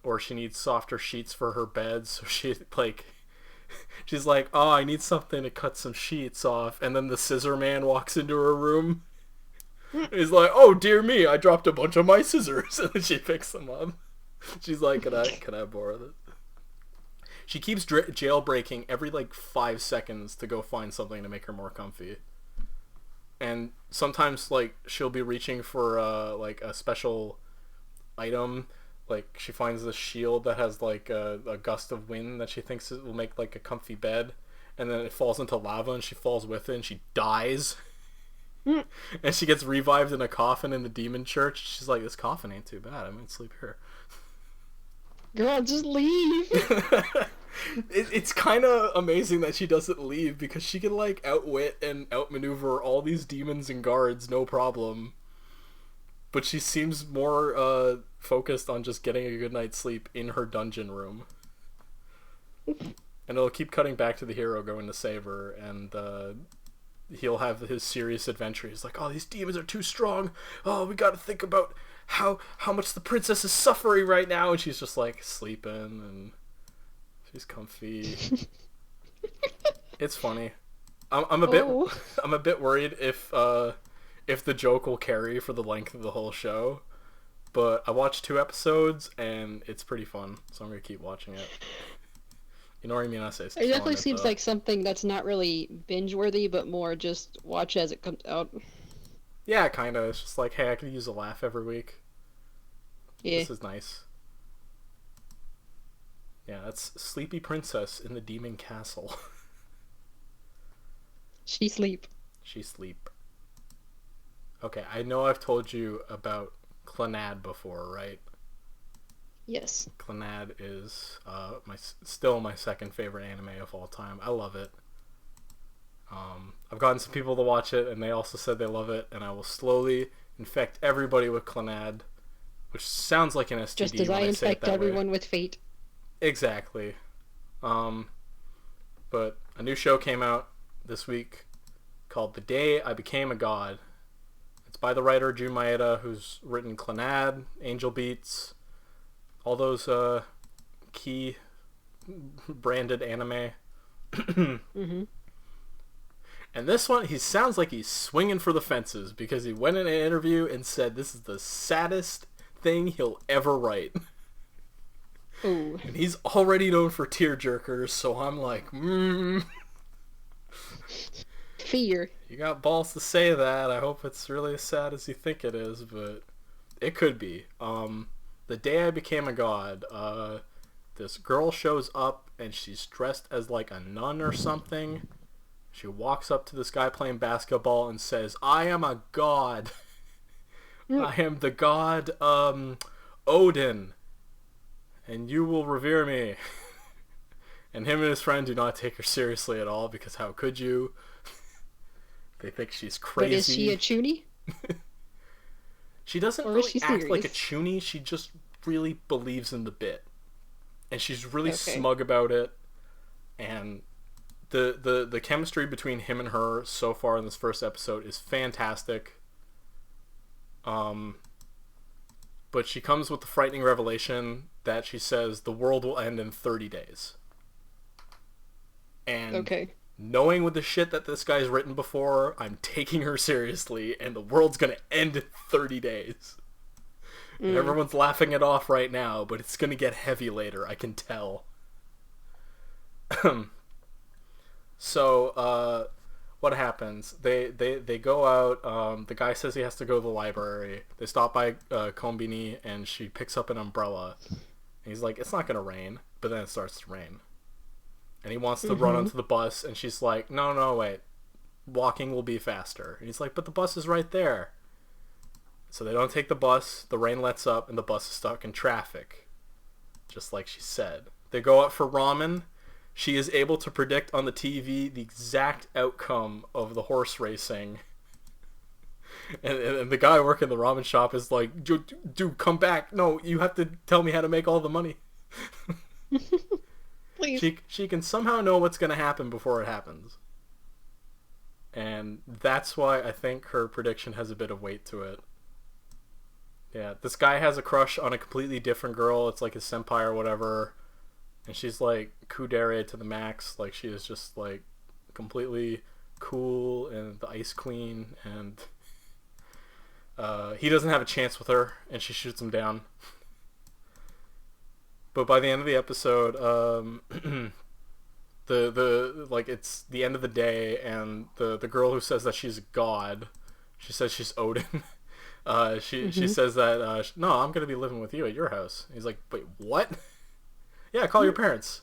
Or she needs softer sheets for her bed, so she's like, oh, I need something to cut some sheets off. And then the scissor man walks into her room. He's like, oh, dear me, I dropped a bunch of my scissors. And then she picks them up. She's like, can I borrow this? She keeps jailbreaking every, like, 5 seconds to go find something to make her more comfy. And sometimes, like, she'll be reaching for, like, a special item. Like, she finds this shield that has, like, a gust of wind that she thinks will make, like, a comfy bed. And then it falls into lava, and she falls with it, and she dies. And she gets revived in a coffin in the demon church. She's like, this coffin ain't too bad. I'm gonna sleep here. Girl, just leave. It's kind of amazing that she doesn't leave, because she can, like, outwit and outmaneuver all these demons and guards no problem. But she seems more focused on just getting a good night's sleep in her dungeon room. And it'll keep cutting back to the hero going to save her, and he'll have his serious adventure. He's like, oh, these demons are too strong. Oh, we gotta think about how much the princess is suffering right now. And she's just, like, sleeping, and she's comfy. It's funny. I'm a bit worried if the joke will carry for the length of the whole show. But I watched 2 episodes, and it's pretty fun, so I'm gonna keep watching it. Inori Minase. It definitely seems like something that's not really binge-worthy, but more just watch as it comes out. Yeah, kinda. It's just like, hey, I could use a laugh every week. Yeah. This is nice. Yeah, that's Sleepy Princess in the Demon Castle. She sleep. Okay, I know I've told you about Clannad before, right? Yes. Clannad is still my second favorite anime of all time. I love it. I've gotten some people to watch it, and they also said they love it, and I will slowly infect everybody with Clannad, which sounds like an STD. Just as I infect everyone with Fate. Exactly. But a new show came out this week called The Day I Became a God. It's by the writer Jun Maeda, who's written Clannad, Angel Beats, all those key branded anime. Mm-hmm. And this one, he sounds like he's swinging for the fences, because he went in an interview and said this is the saddest thing he'll ever write. Ooh. And he's already known for tearjerkers, so I'm like, Fear. You got balls to say that. I hope it's really as sad as you think it is, but it could be. The day I became a god, this girl shows up and she's dressed as like a nun or something. She walks up to this guy playing basketball and says, "I am a god. I am the god Odin, and you will revere me." And him and his friend do not take her seriously at all, because how could you? They think she's crazy. But is she a chuny? She doesn't Or is really she act serious? like a chuny. She just really believes in the bit, and she's really Okay. smug about it. And the chemistry between him and her so far in this first episode is fantastic. But she comes with the frightening revelation that she says the world will end in 30 days. And Okay. knowing with the shit that this guy's written before, I'm taking her seriously, and the world's gonna end in 30 days. And everyone's laughing it off right now, but it's gonna get heavy later, I can tell. So, what happens? They go out. The guy says he has to go to the library. They stop by Kombini, and she picks up an umbrella. And he's like, "It's not gonna rain," but then it starts to rain. And he wants to run onto the bus, and she's like, "No, wait. Walking will be faster." And he's like, "But the bus is right there." So they don't take the bus. The rain lets up, and the bus is stuck in traffic, just like she said. They go out for ramen. She is able to predict on the TV the exact outcome of the horse racing. And the guy working the ramen shop is like, "Dude, come back. No, you have to tell me how to make all the money." Please. She can somehow know what's going to happen before it happens. And that's why I think her prediction has a bit of weight to it. Yeah, this guy has a crush on a completely different girl. It's like his senpai or whatever. And she's like kudere to the max. Like, she is just like completely cool and the ice queen. And he doesn't have a chance with her, and she shoots him down. But by the end of the episode, the like, it's the end of the day, and the girl who says that she's a god, she says she's Odin. She says that no, I'm gonna be living with you at your house. He's like, "Wait, what?" "Yeah, call your parents."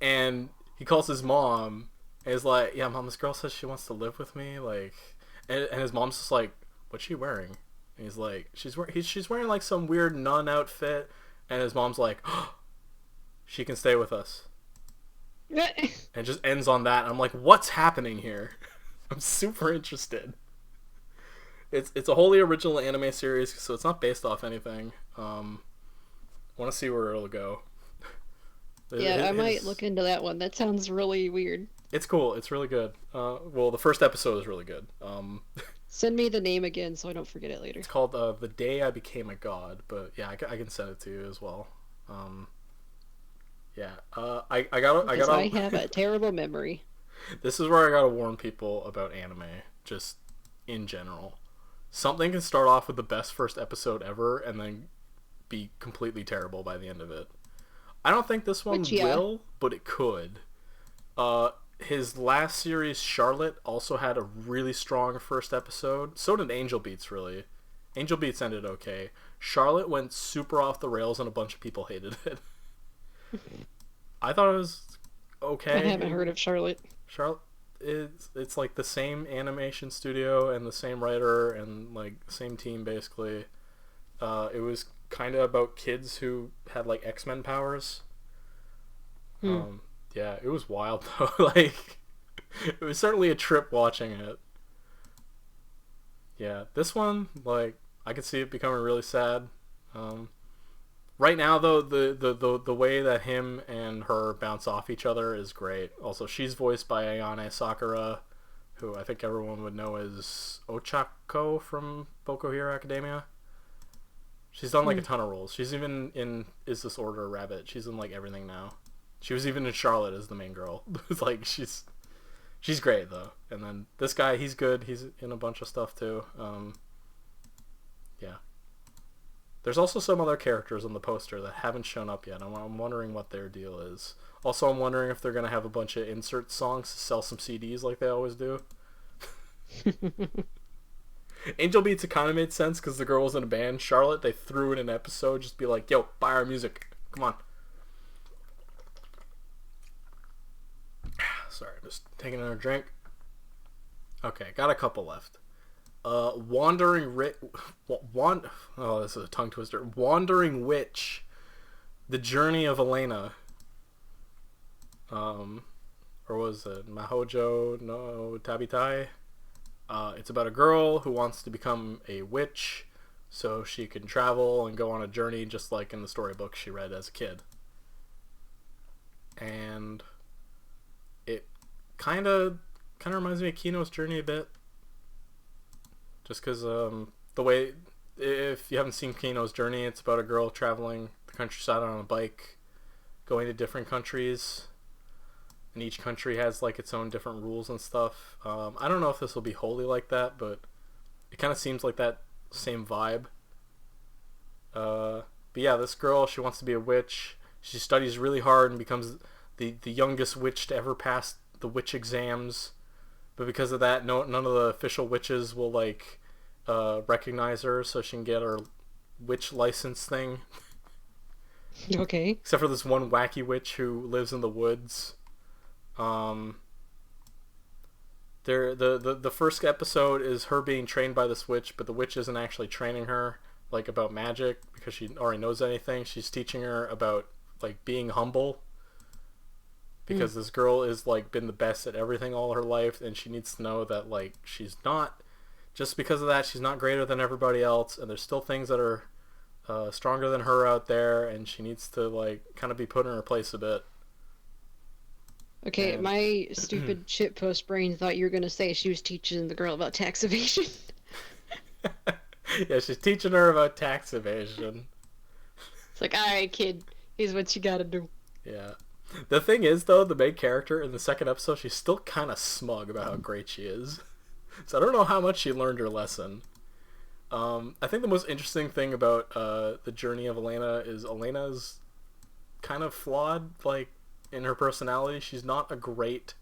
And he calls his mom, and he's like, "Yeah, mom, this girl says she wants to live with me." Like, and his mom's just like, "What's she wearing?" And he's like, she's wearing like some weird nun outfit." And his mom's like, "Oh, she can stay with us." And it just ends on that. And I'm like, what's happening here? I'm super interested. It's a wholly original anime series, so it's not based off anything. Want to see where it'll go. Yeah, I might look into that one. That sounds really weird. It's cool. It's really good. Well, the first episode is really good. Send me the name again so I don't forget it later. It's called The Day I Became a God, but yeah, I can send it to you as well. Yeah, I have a terrible memory. This is where I gotta warn people about anime, just in general. Something can start off with the best first episode ever, and then be completely terrible by the end of it. I don't think this one will, but it could. His last series, Charlotte, also had a really strong first episode. So did Angel Beats, really. Angel Beats ended okay. Charlotte went super off the rails, and a bunch of people hated it. I thought it was okay. I haven't heard of Charlotte. Charlotte, it's like the same animation studio and the same writer and like same team, basically. It was kind of about kids who had like X-Men powers. Yeah, it was wild though. Like, it was certainly a trip watching it. Yeah, this one, like, I could see it becoming really sad. Right now, though, the way that him and her bounce off each other is great. Also, she's voiced by Ayane Sakura, who I think everyone would know as Ochako from Boku Hero Academia. She's done like a ton of roles. She's even in Is This Order a Rabbit? She's in like everything now. She was even in Charlotte as the main girl. It's like, she's great though. And then this guy, he's good. He's in a bunch of stuff too. Yeah. There's also some other characters on the poster that haven't shown up yet. I'm wondering what their deal is. Also, I'm wondering if they're going to have a bunch of insert songs to sell some CDs like they always do. Angel Beats, it kind of made sense because the girl was in a band. Charlotte, they threw in an episode, just be like, yo, buy our music. Come on. Sorry, just taking another drink. Okay, got a couple left. Oh, this is a tongue twister. Wandering Witch, The Journey of Elena. Or was it Mahojo no Tabitai? It's about a girl who wants to become a witch so she can travel and go on a journey just like in the storybook she read as a kid. And it kind of reminds me of Kino's Journey a bit. Just because the way, if you haven't seen Kino's Journey, it's about a girl traveling the countryside on a bike, going to different countries, and each country has like its own different rules and stuff. I don't know if this will be wholly like that, but it kind of seems like that same vibe. But yeah, this girl, she wants to be a witch. She studies really hard and becomes the youngest witch to ever pass the witch exams. But because of that, none of the official witches will like recognize her, so she can get her witch license thing. Okay. Except for this one wacky witch who lives in the woods. The first episode is her being trained by this witch, but the witch isn't actually training her like about magic because she already knows anything. She's teaching her about like being humble. Because this girl is like been the best at everything all her life, and she needs to know that like she's not, just because of that, she's not greater than everybody else, and there's still things that are stronger than her out there, and she needs to like kind of be put in her place a bit. Okay, my stupid shitpost brain thought you were gonna say she was teaching the girl about tax evasion. Yeah, she's teaching her about tax evasion. It's like, alright, kid, here's what you gotta do. Yeah. The thing is, though, the main character in the second episode, she's still kind of smug about how great she is. So I don't know how much she learned her lesson. I think the most interesting thing about the journey of Elena is Elena's kind of flawed, like, in her personality. She's not a great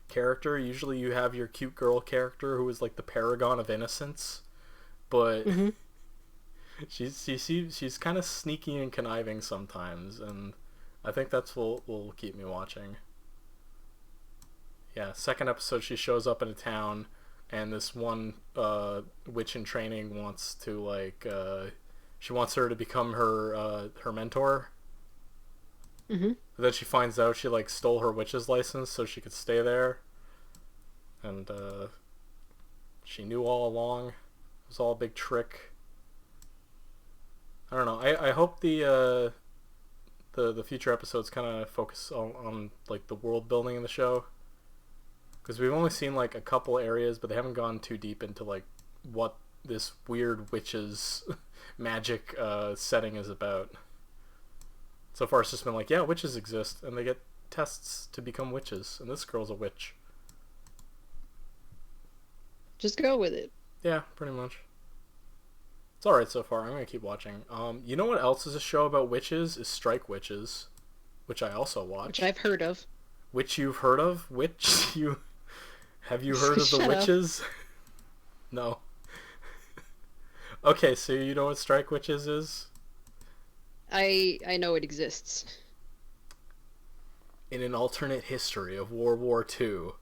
character. Usually you have your cute girl character who is, like, the paragon of innocence. But she's kind of sneaky and conniving sometimes, and I think that's what will keep me watching. Yeah, second episode, she shows up in a town, and this one witch in training wants to like she wants her to become her mentor. But then she finds out she like stole her witch's license so she could stay there, and she knew all along. It was all a big trick. I don't know. I hope the future episodes kind of focus on like the world building in the show, because we've only seen like a couple areas, but they haven't gone too deep into like what this weird witches magic setting is about. So far it's just been like, yeah, witches exist and they get tests to become witches, and this girl's a witch. Just go with it. Yeah, pretty much. It's alright so far. I'm gonna keep watching. You know what else is a show about witches? Is Strike Witches, which I also watch. Which I've heard of. Which you've heard of? Which you... Have you heard of the Shut witches? No. Okay, so you know what Strike Witches is? I know it exists. In an alternate history of World War II,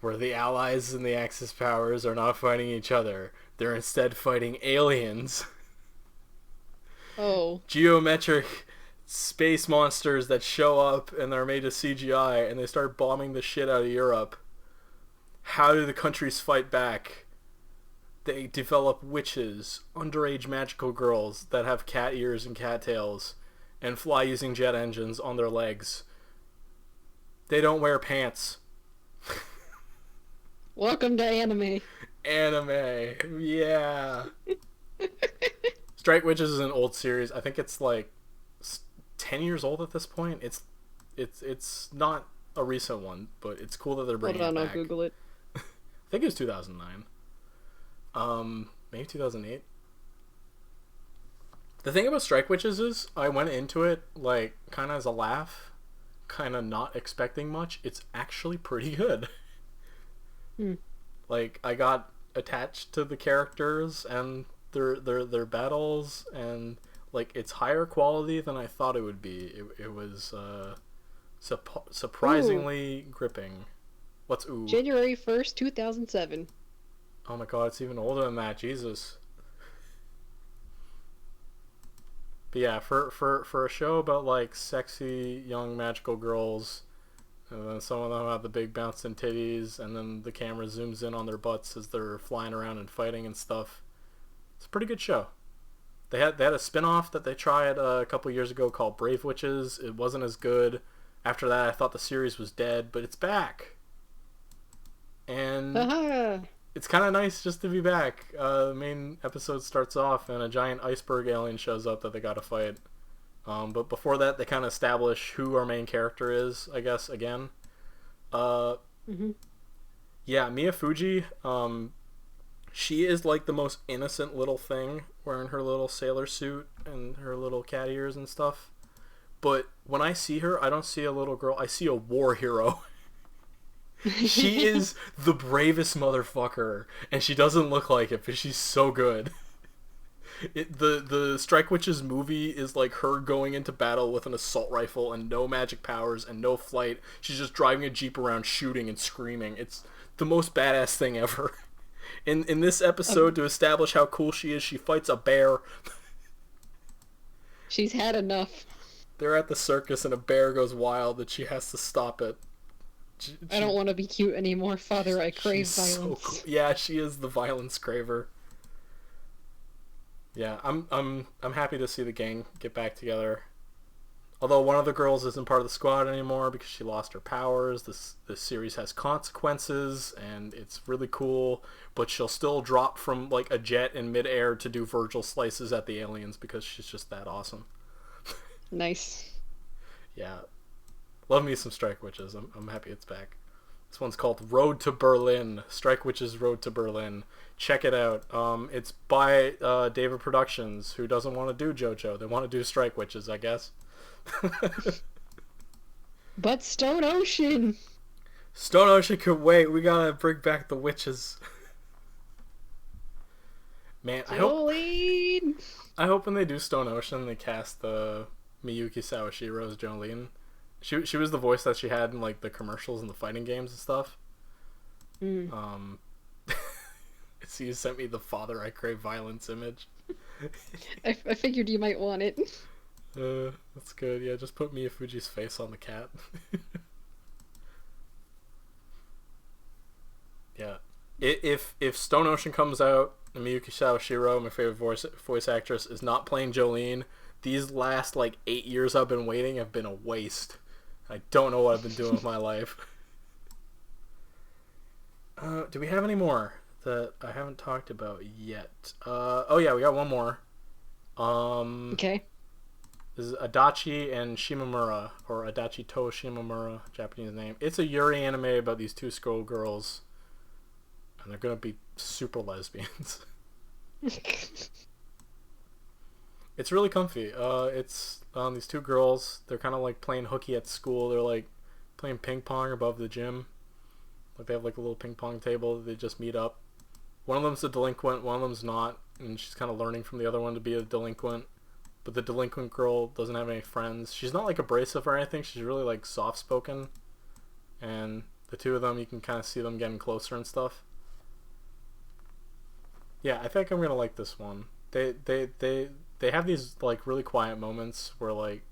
where the Allies and the Axis powers are not fighting each other, they're instead fighting aliens. Oh. Geometric space monsters that show up and they're made of CGI, and they start bombing the shit out of Europe. How do the countries fight back? They develop witches, underage magical girls that have cat ears and cat tails, and fly using jet engines on their legs. They don't wear pants. Welcome to anime. Anime, yeah. Strike Witches is an old series. I think it's like 10 years old at this point. It's not a recent one, but it's cool that they're bringing it back. Hold on, I'll Google it. I think it was 2009. Maybe 2008. The thing about Strike Witches is I went into it like kind of as a laugh, kind of not expecting much. It's actually pretty good. Hmm. Like I got attached to the characters and their battles, and like it's higher quality than I thought it would be. It was Ooh, surprisingly gripping. What's ooh? January 1st, 2007. Oh my god, it's even older than that. Jesus. But yeah, for a show about like sexy young magical girls, and then some of them have the big bouncing titties, and then the camera zooms in on their butts as they're flying around and fighting and stuff. It's a pretty good show. They had a spin-off that they tried a couple years ago called Brave Witches. It wasn't as good. After that, I thought the series was dead, but it's back, and Haha. it's kind of nice just to be back. The main episode starts off, and a giant iceberg alien shows up that they got to fight. But before that, they kind of establish who our main character is, I guess, again. Uh, Hmm. yeah, Mia Fuji, she is like the most innocent little thing wearing her little sailor suit and her little cat ears and stuff. But when I see her, I don't see a little girl. I see a war hero. She is the bravest motherfucker, and she doesn't look like it, but she's so good. The Strike Witches movie is like her going into battle with an assault rifle and no magic powers and no flight. She's just driving a jeep around shooting and screaming. It's the most badass thing ever. In this episode, Um, to establish how cool she is, she fights a bear. she's had enough. They're at the circus and a bear goes wild and she has to stop it. I She don't want to be cute anymore, Father. I crave she's so cool. violence. Yeah, she is the violence craver. Yeah, I'm happy to see the gang get back together. Although one of the girls isn't part of the squad anymore because she lost her powers. This series has consequences and it's really cool, but she'll still drop from like a jet in midair to do Virgil slices at the aliens because she's just that awesome. Nice. Yeah, love me some Strike Witches. I'm happy it's back. This one's called Road to Berlin. Strike Witches Road to Berlin. Check it out. It's by David Productions, who doesn't want to do JoJo. They want to do Strike Witches, I guess. But Stone Ocean. Stone Ocean could wait. We gotta bring back the witches. Man, Jolene. I hope when they do Stone Ocean, they cast the Miyuki Sawashiro's Jolene. She was the voice that she had in like the commercials and the fighting games and stuff. Mm. Um, so you sent me the Father I Crave Violence image. I figured you might want it. That's good. Yeah, just put Mia Fuji's face on the cat. Yeah. If Stone Ocean comes out and Miyuki Sawashiro, my favorite voice actress, is not playing Jolene, these last like 8 years I've been waiting have been a waste. I don't know what I've been doing with my life. Do we have any more that I haven't talked about yet? Oh yeah, we got one more. Um, Okay. this is Adachi and Shimamura, or Adachi to Shimamura, Japanese name. It's a Yuri anime about these two schoolgirls, and they're gonna be super lesbians. It's really comfy. It's these two girls. They're kind of like playing hooky at school. They're like playing ping pong above the gym. Like they have like a little ping pong table. They just meet up. One of them's a delinquent. One of them's not, and she's kind of learning from the other one to be a delinquent. But the delinquent girl doesn't have any friends. She's not like abrasive or anything. She's really like soft spoken. And the two of them, you can kind of see them getting closer and stuff. Yeah, I think I'm gonna like this one. They have these like really quiet moments where like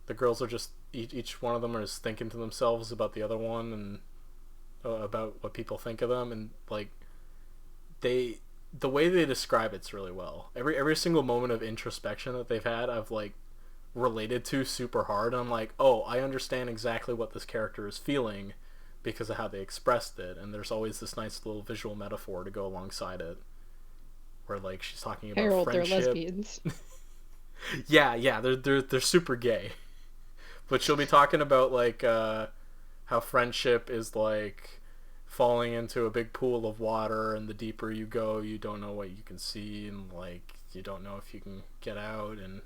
the girls are just each one of them is thinking to themselves about the other one and about what people think of them, and like they the way they describe it's really well. Every single moment of introspection that they've had, I've like related to super hard. I'm like, oh, I understand exactly what this character is feeling because of how they expressed it, and there's always this nice little visual metaphor to go alongside it where like she's talking about Harold, they're friendship. lesbians. Yeah, they're super gay, but she'll be talking about like how friendship is like falling into a big pool of water, and the deeper you go, you don't know what you can see, and like you don't know if you can get out, and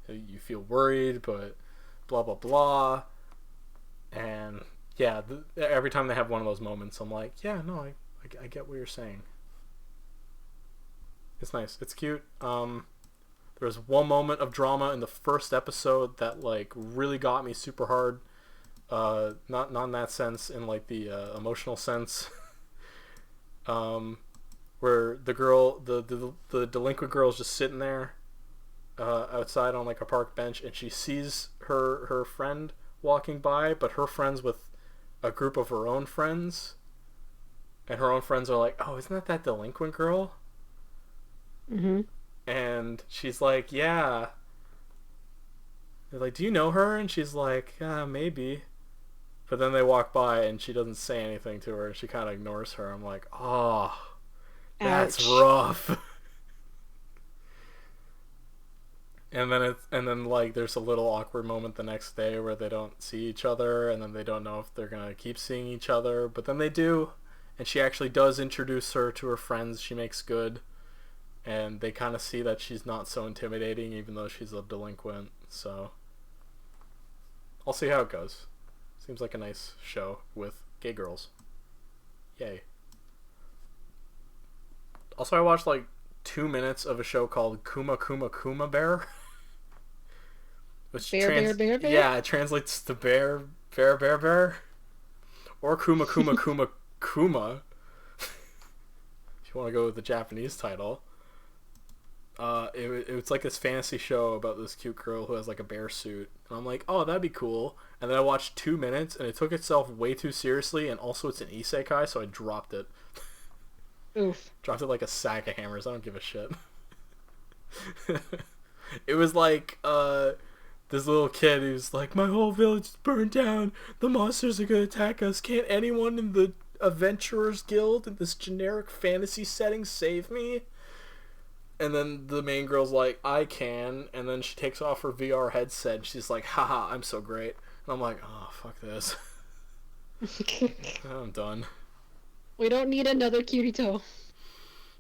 you feel worried, but blah blah blah. And yeah, every time they have one of those moments, I'm like, yeah, no, I get what you're saying. It's nice. It's cute. There was one moment of drama in the first episode that like really got me super hard. Not in that sense, in like the emotional sense. Where the delinquent girl is just sitting there outside on like a park bench, and she sees her friend walking by, but her friend's with a group of her own friends, and her own friends are like, "Oh, isn't that delinquent girl?" Mm-hmm. And she's like, "Yeah." They're like, "Do you know her?" And she's like, "Maybe." But then they walk by, and she doesn't say anything to her, and she kind of ignores her. I'm like, "Oh, that's Ouch. rough." And then like there's a little awkward moment the next day where they don't see each other, and then they don't know if they're gonna keep seeing each other, but then they do, and she actually does introduce her to her friends. She makes good, and they kind of see that she's not so intimidating, even though she's a delinquent. So I'll see how it goes. Seems like a nice show with gay girls. Yay. Also, I watched like 2 minutes of a show called Kuma Kuma Kuma Bear. Which Bear? Yeah, it translates to bear. Or Kuma Kuma Kuma Kuma. If you want to go with the Japanese title. It's like this fantasy show about this cute girl who has like a bear suit. And I'm like, oh, that'd be cool. And then I watched 2 minutes, and it took itself way too seriously, and also it's an isekai, so I dropped it. Oof. Dropped it like a sack of hammers. I don't give a shit. It was like this little kid who's like, my whole village is burned down. The monsters are gonna attack us. Can't anyone in the Adventurers Guild in this generic fantasy setting save me? And then the main girl's like, I can. And then she takes off her VR headset, and she's like, haha, I'm so great. And I'm like, oh, fuck this. I'm done. We don't need another Kirito.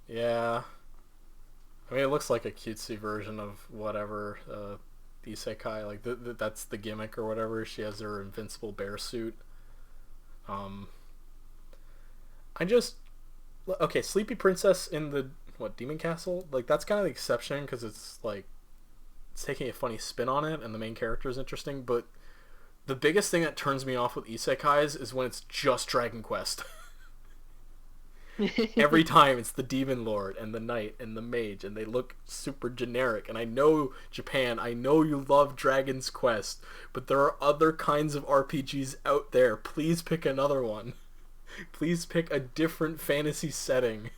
Yeah. I mean, it looks like a cutesy version of whatever isekai. Like, that's the gimmick or whatever. She has her invincible bear suit. Okay, Sleepy Princess in the, Demon Castle? Like, that's kind of the exception, because it's, like, it's taking a funny spin on it, and the main character is interesting, but the biggest thing that turns me off with isekais is when it's just Dragon Quest. Every time it's the demon lord and the knight and the mage, and they look super generic. And I know Japan, I know you love Dragon's Quest, but there are other kinds of RPGs out there. Please pick another one. Please pick a different fantasy setting.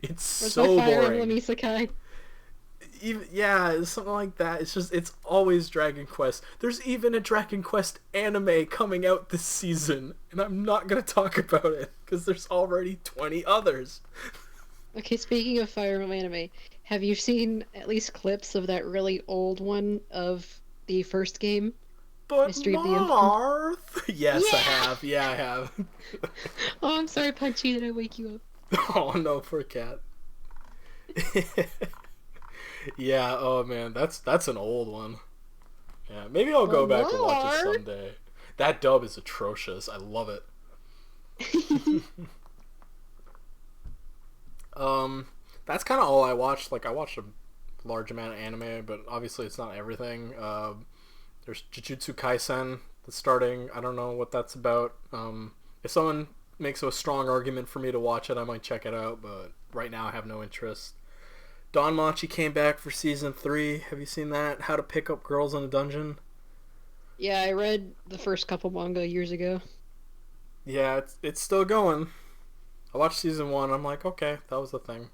It's Where's so my Fire boring. Emblem Isekai? It's something like that. It's always Dragon Quest. There's even a Dragon Quest anime coming out this season, and I'm not gonna talk about it because there's already 20 others. Okay, speaking of Fire Emblem anime, have you seen at least clips of that really old one of the first game? But Mystery of the Marth! Yes, Yeah! I have. Yeah, I have. Oh, I'm sorry, Punchy, did I wake you up? Oh no, poor cat. Yeah, oh man, that's an old one. Yeah, maybe I'll go back and watch it someday. That dub is atrocious. I love it. That's kind of all I watched. Like, I watched a large amount of anime, but obviously it's not everything. There's Jujutsu Kaisen that's starting. I don't know what that's about. If someone makes a strong argument for me to watch it, I might check it out, but right now I have no interest. Danmachi came back for season 3. Have you seen that? How to Pick Up Girls in a Dungeon? Yeah, I read the first couple manga years ago. Yeah, it's still going. I watched season 1. I'm like, okay, that was the thing.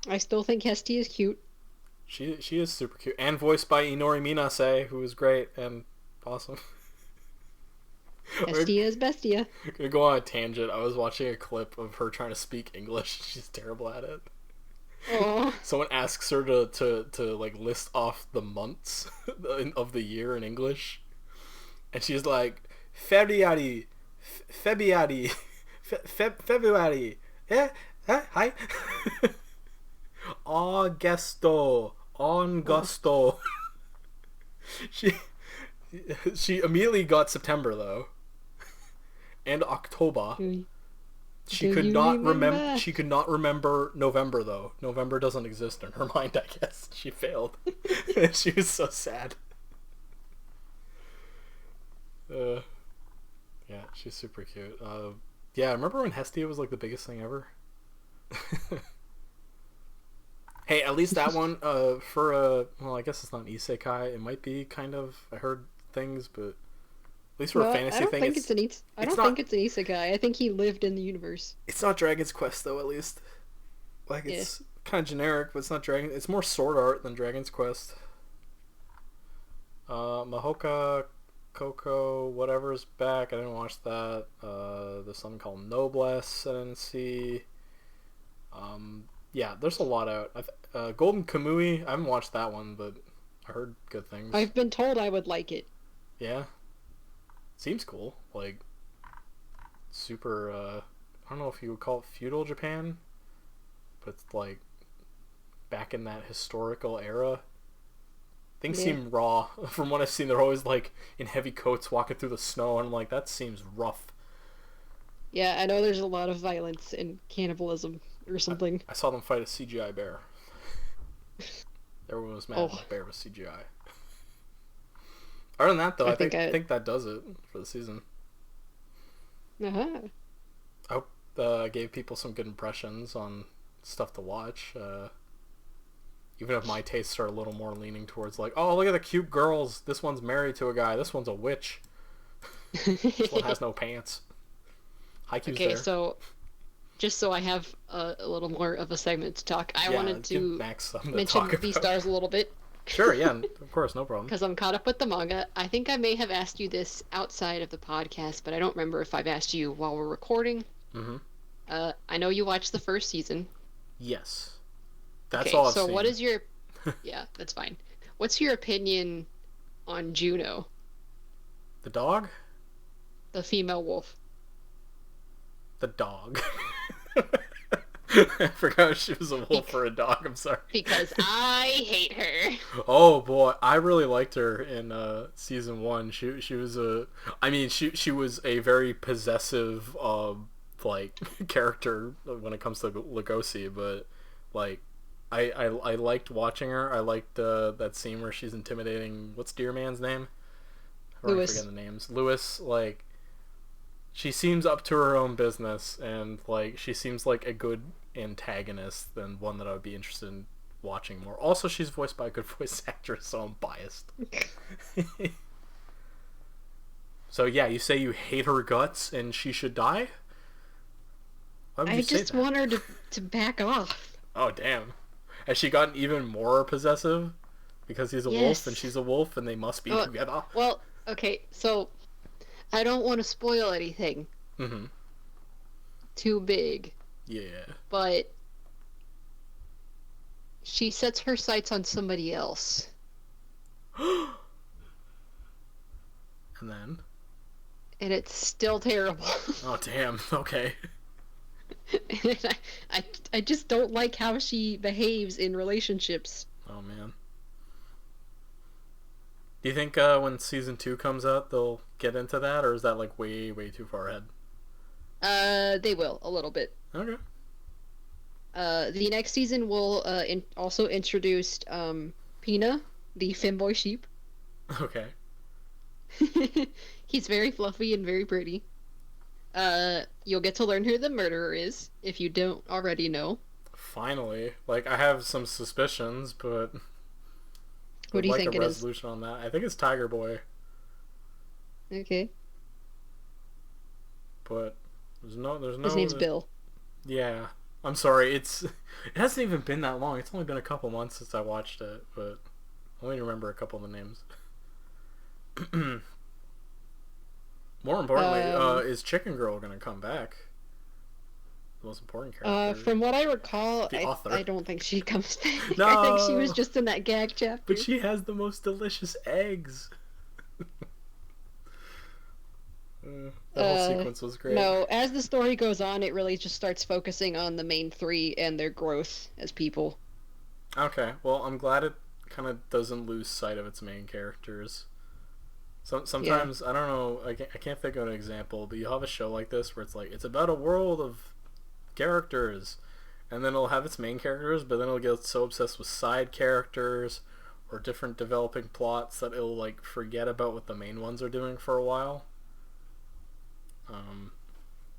I still think Hestia is cute. She is super cute, and voiced by Inori Minase, who is great and awesome. Hestia is bestia. I'm gonna go on a tangent. I was watching a clip of her trying to speak English. She's terrible at it. Aww. Someone asks her to like list off the months of the year in English, and she's like, February, February, February, yeah, hi. Augusto. Oh, Augusto. she she immediately got September though, and October. do, She do could you not remember. remember? She could not remember November though. November doesn't exist in her mind. I guess she failed. She was so sad. Uh, yeah, she's super cute. Yeah, remember when Hestia was like the biggest thing ever? Hey, at least that one. For well, I guess it's not an isekai. It might be kind of. I heard things, but at least for a No, I fantasy don't thing, think I it's don't think not it's an isekai. I think he lived in the universe. it's not Dragon's Quest though. At least like Yeah. it's kind of generic, but it's not Dragon. It's more Sword Art than Dragon's Quest. Mahoka Coco, whatever's back. I didn't watch that. There's something called Noblesse. I didn't see. Yeah, there's a lot out. Golden Kamui. I haven't watched that one, but I heard good things. I've been told I would like it. Yeah, seems cool. Like super. I don't know if you would call it feudal Japan, but it's like back in that historical era. Things Yeah. seem raw. From what I've seen, they're always like in heavy coats walking through the snow, and I'm like, that seems rough. Yeah, I know there's a lot of violence and cannibalism or something. I saw them fight a CGI bear. Everyone was mad Oh, the bear was CGI. Other than that, though, I I think think that does it for the season. uh-huh. I hope I gave people some good impressions on stuff to watch. Even if my tastes are a little more leaning towards like, oh, look at the cute girls. This one's married to a guy. This one's a witch. This one has no pants. Haikyuu's Okay, there. so just so I have a little more of a segment to talk, I Yeah, wanted give to Max something to mention talk about. Beastars a little bit Sure, yeah, of course, no problem. because I'm caught up with the manga. I think I may have asked you this outside of the podcast, but I don't remember if I've asked you while we're recording. Mm-hmm. I know you watched the first season. Yes. That's Okay, all I've so seen. what is your... Yeah, that's fine. What's your opinion on Juno, The dog? the female wolf? The dog. I forgot she was a wolf or a dog. I'm sorry. Because I hate her. Oh boy, I really liked her in season 1. She was she was a very possessive like character when it comes to Lugosi, but like I liked watching her. I liked that scene where she's intimidating. What's Deer Man's name? I already Lewis. forget the names. Lewis. Like she seems up to her own business, and like she seems like a good antagonist and one that I would be interested in watching more. Also, she's voiced by a good voice actress, so I'm biased. So yeah, you say you hate her guts and she should die? Why would I you say just that? want her to back off. Oh damn. Has she gotten even more possessive? Because he's a wolf and Yes. she's a wolf and they must be Oh, together. well, okay, so I don't want to spoil anything Mm-hmm. too big, Yeah. but she sets her sights on somebody else. And then? And it's still terrible. Oh damn. Okay. And I just don't like how she behaves in relationships. Oh man. Do you think when season 2 comes out they'll get into that, or is that like way too far ahead? They will a little bit. Okay. The next season will also introduce Pina, the femboy sheep. Okay. He's very fluffy and very pretty. You'll get to learn who the murderer is if you don't already know. Finally. Like I have some suspicions, but What do you like think a it is? resolution on that. I think it's Tiger Boy, Okay. but there's no His name's Bill. Yeah. I'm sorry. It hasn't even been that long. It's only been a couple months since I watched it, but I only remember a couple of the names. More importantly, is Chicken Girl gonna come back? The most important character. From what I recall, The author. I don't think she comes back. No! I think she was just in that gag chapter. But she has the most delicious eggs. That whole sequence was great. No, as the story goes on, it really just starts focusing on the main three and their growth as people. Okay, well, I'm glad it kind of doesn't lose sight of its main characters. Yeah. Sometimes, I don't know, I can't think of an example, but you have a show like this where it's like, it's about a world of characters, and then it'll have its main characters, but then it'll get so obsessed with side characters or different developing plots that it'll like forget about what the main ones are doing for a while. Um,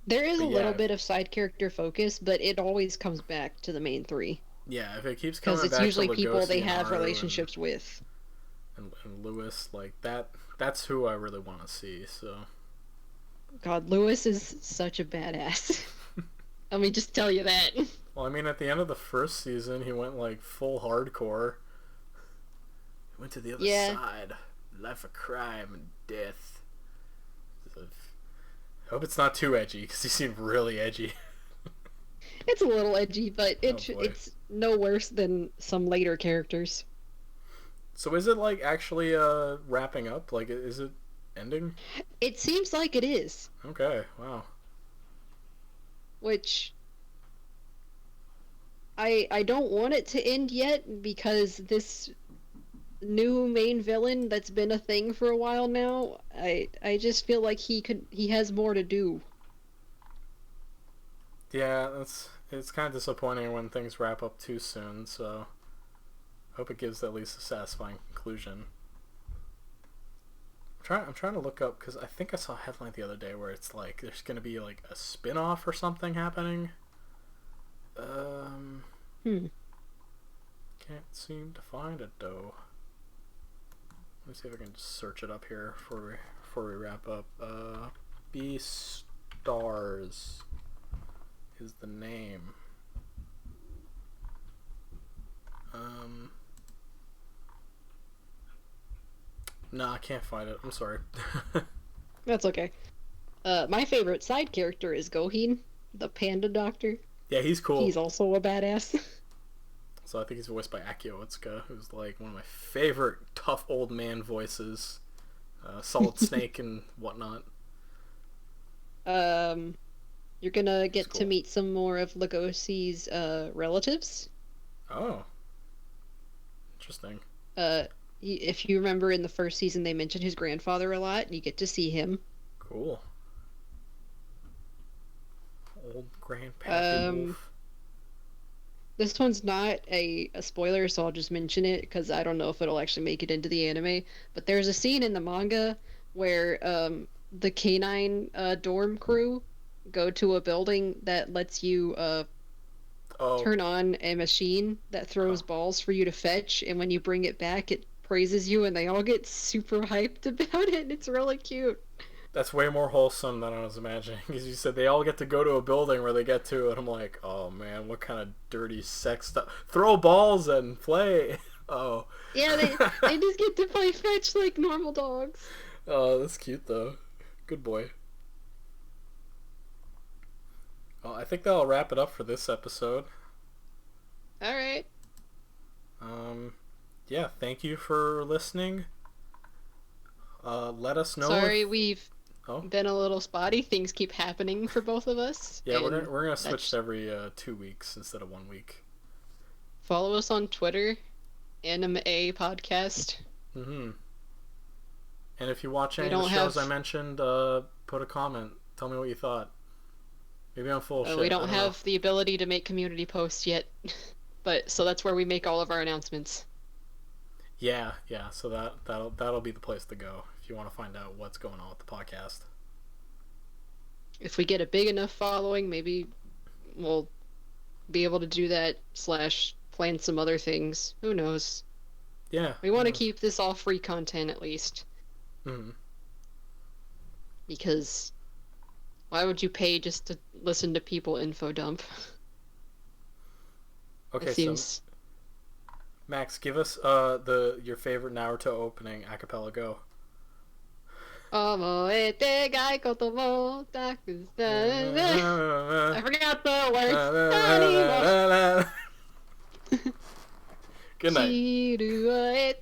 There is a but little yeah, bit of side character focus, but it always comes back to the main three. yeah, if it keeps Because coming it's back to usually people they Lugosi and have Haru and relationships with. and Lewis, like that's who I really want to see. So God, Lewis is such a badass. Let me just tell you that. well, I mean, at the end of the first season, he went like full hardcore. He went to the other Yeah, side. Life of crime and death. I hope it's not too edgy because he seemed really edgy. it's a little edgy, but Oh boy. it's no worse than some later characters. So is it like actually wrapping up? Like, is it ending? It seems like it is, Okay. Wow. which I don't want it to end yet because this new main villain that's been a thing for a while now, I just feel like he has more to do. Yeah, it's kind of disappointing when things wrap up too soon. So hope it gives at least a satisfying conclusion. I'm trying to look up because I think I saw a headline the other day where it's like there's gonna be like a spin-off or something happening. Um, Hmm. can't seem to find it though. Let me see if I can just search it up here before we wrap up. B Stars is the name. Um, no, I can't find it. I'm sorry. That's okay. My favorite side character is Gohin, the panda doctor. Yeah, he's cool. He's also a badass. So I think he's voiced by Akio Otsuka, who's like one of my favorite tough old man voices. Solid Snake and whatnot. um, you're gonna He's get to cool. meet some more of Lugosi's relatives. Oh, interesting. Uh, if you remember in the first season, they mentioned his grandfather a lot. You get to see him. Cool. Old Grandpappy Um, Wolf. this one's not a spoiler, so I'll just mention it because I don't know if it'll actually make it into the anime. But there's a scene in the manga where the canine dorm crew go to a building that lets you Oh, turn on a machine that throws oh, balls for you to fetch, and when you bring it back, it praises you, and they all get super hyped about it. And it's really cute. that's way more wholesome than I was imagining. Because you said they all get to go to a building where they get to, and I'm like, oh man, what kind of dirty sex stuff? Throw balls and play. Oh. Yeah, they just get to play fetch like normal dogs. Oh, that's cute though. Good boy. Well, I think that'll wrap it up for this episode. All right. Um, yeah, thank you for listening. Let us know Sorry, if. we've Oh, been a little spotty. Things keep happening for both of us, yeah, and we're gonna switch to that's every 2 weeks instead of 1 week. follow us on Twitter, Anim Eh podcast. Mm-hmm. And if you watch We any of the don't shows I have mentioned, put a comment. Tell me what you thought. Maybe I'm full of we shit. I don't don't know. have the ability to make community posts yet, but so that's where we make all of our announcements. Yeah, yeah. So that'll be the place to go if you want to find out what's going on with the podcast. If we get a big enough following, maybe we'll be able to do that slash plan some other things. Who knows? Yeah. We Who want to knows? keep this all free content at least, Mm-hmm. because why would you pay just to listen to people info dump? It Okay, so seems. Max, give us your favorite Naruto opening a cappella. Go. 覚えてがい言葉たくさん I forgot the words. 何も Good night. 知るえと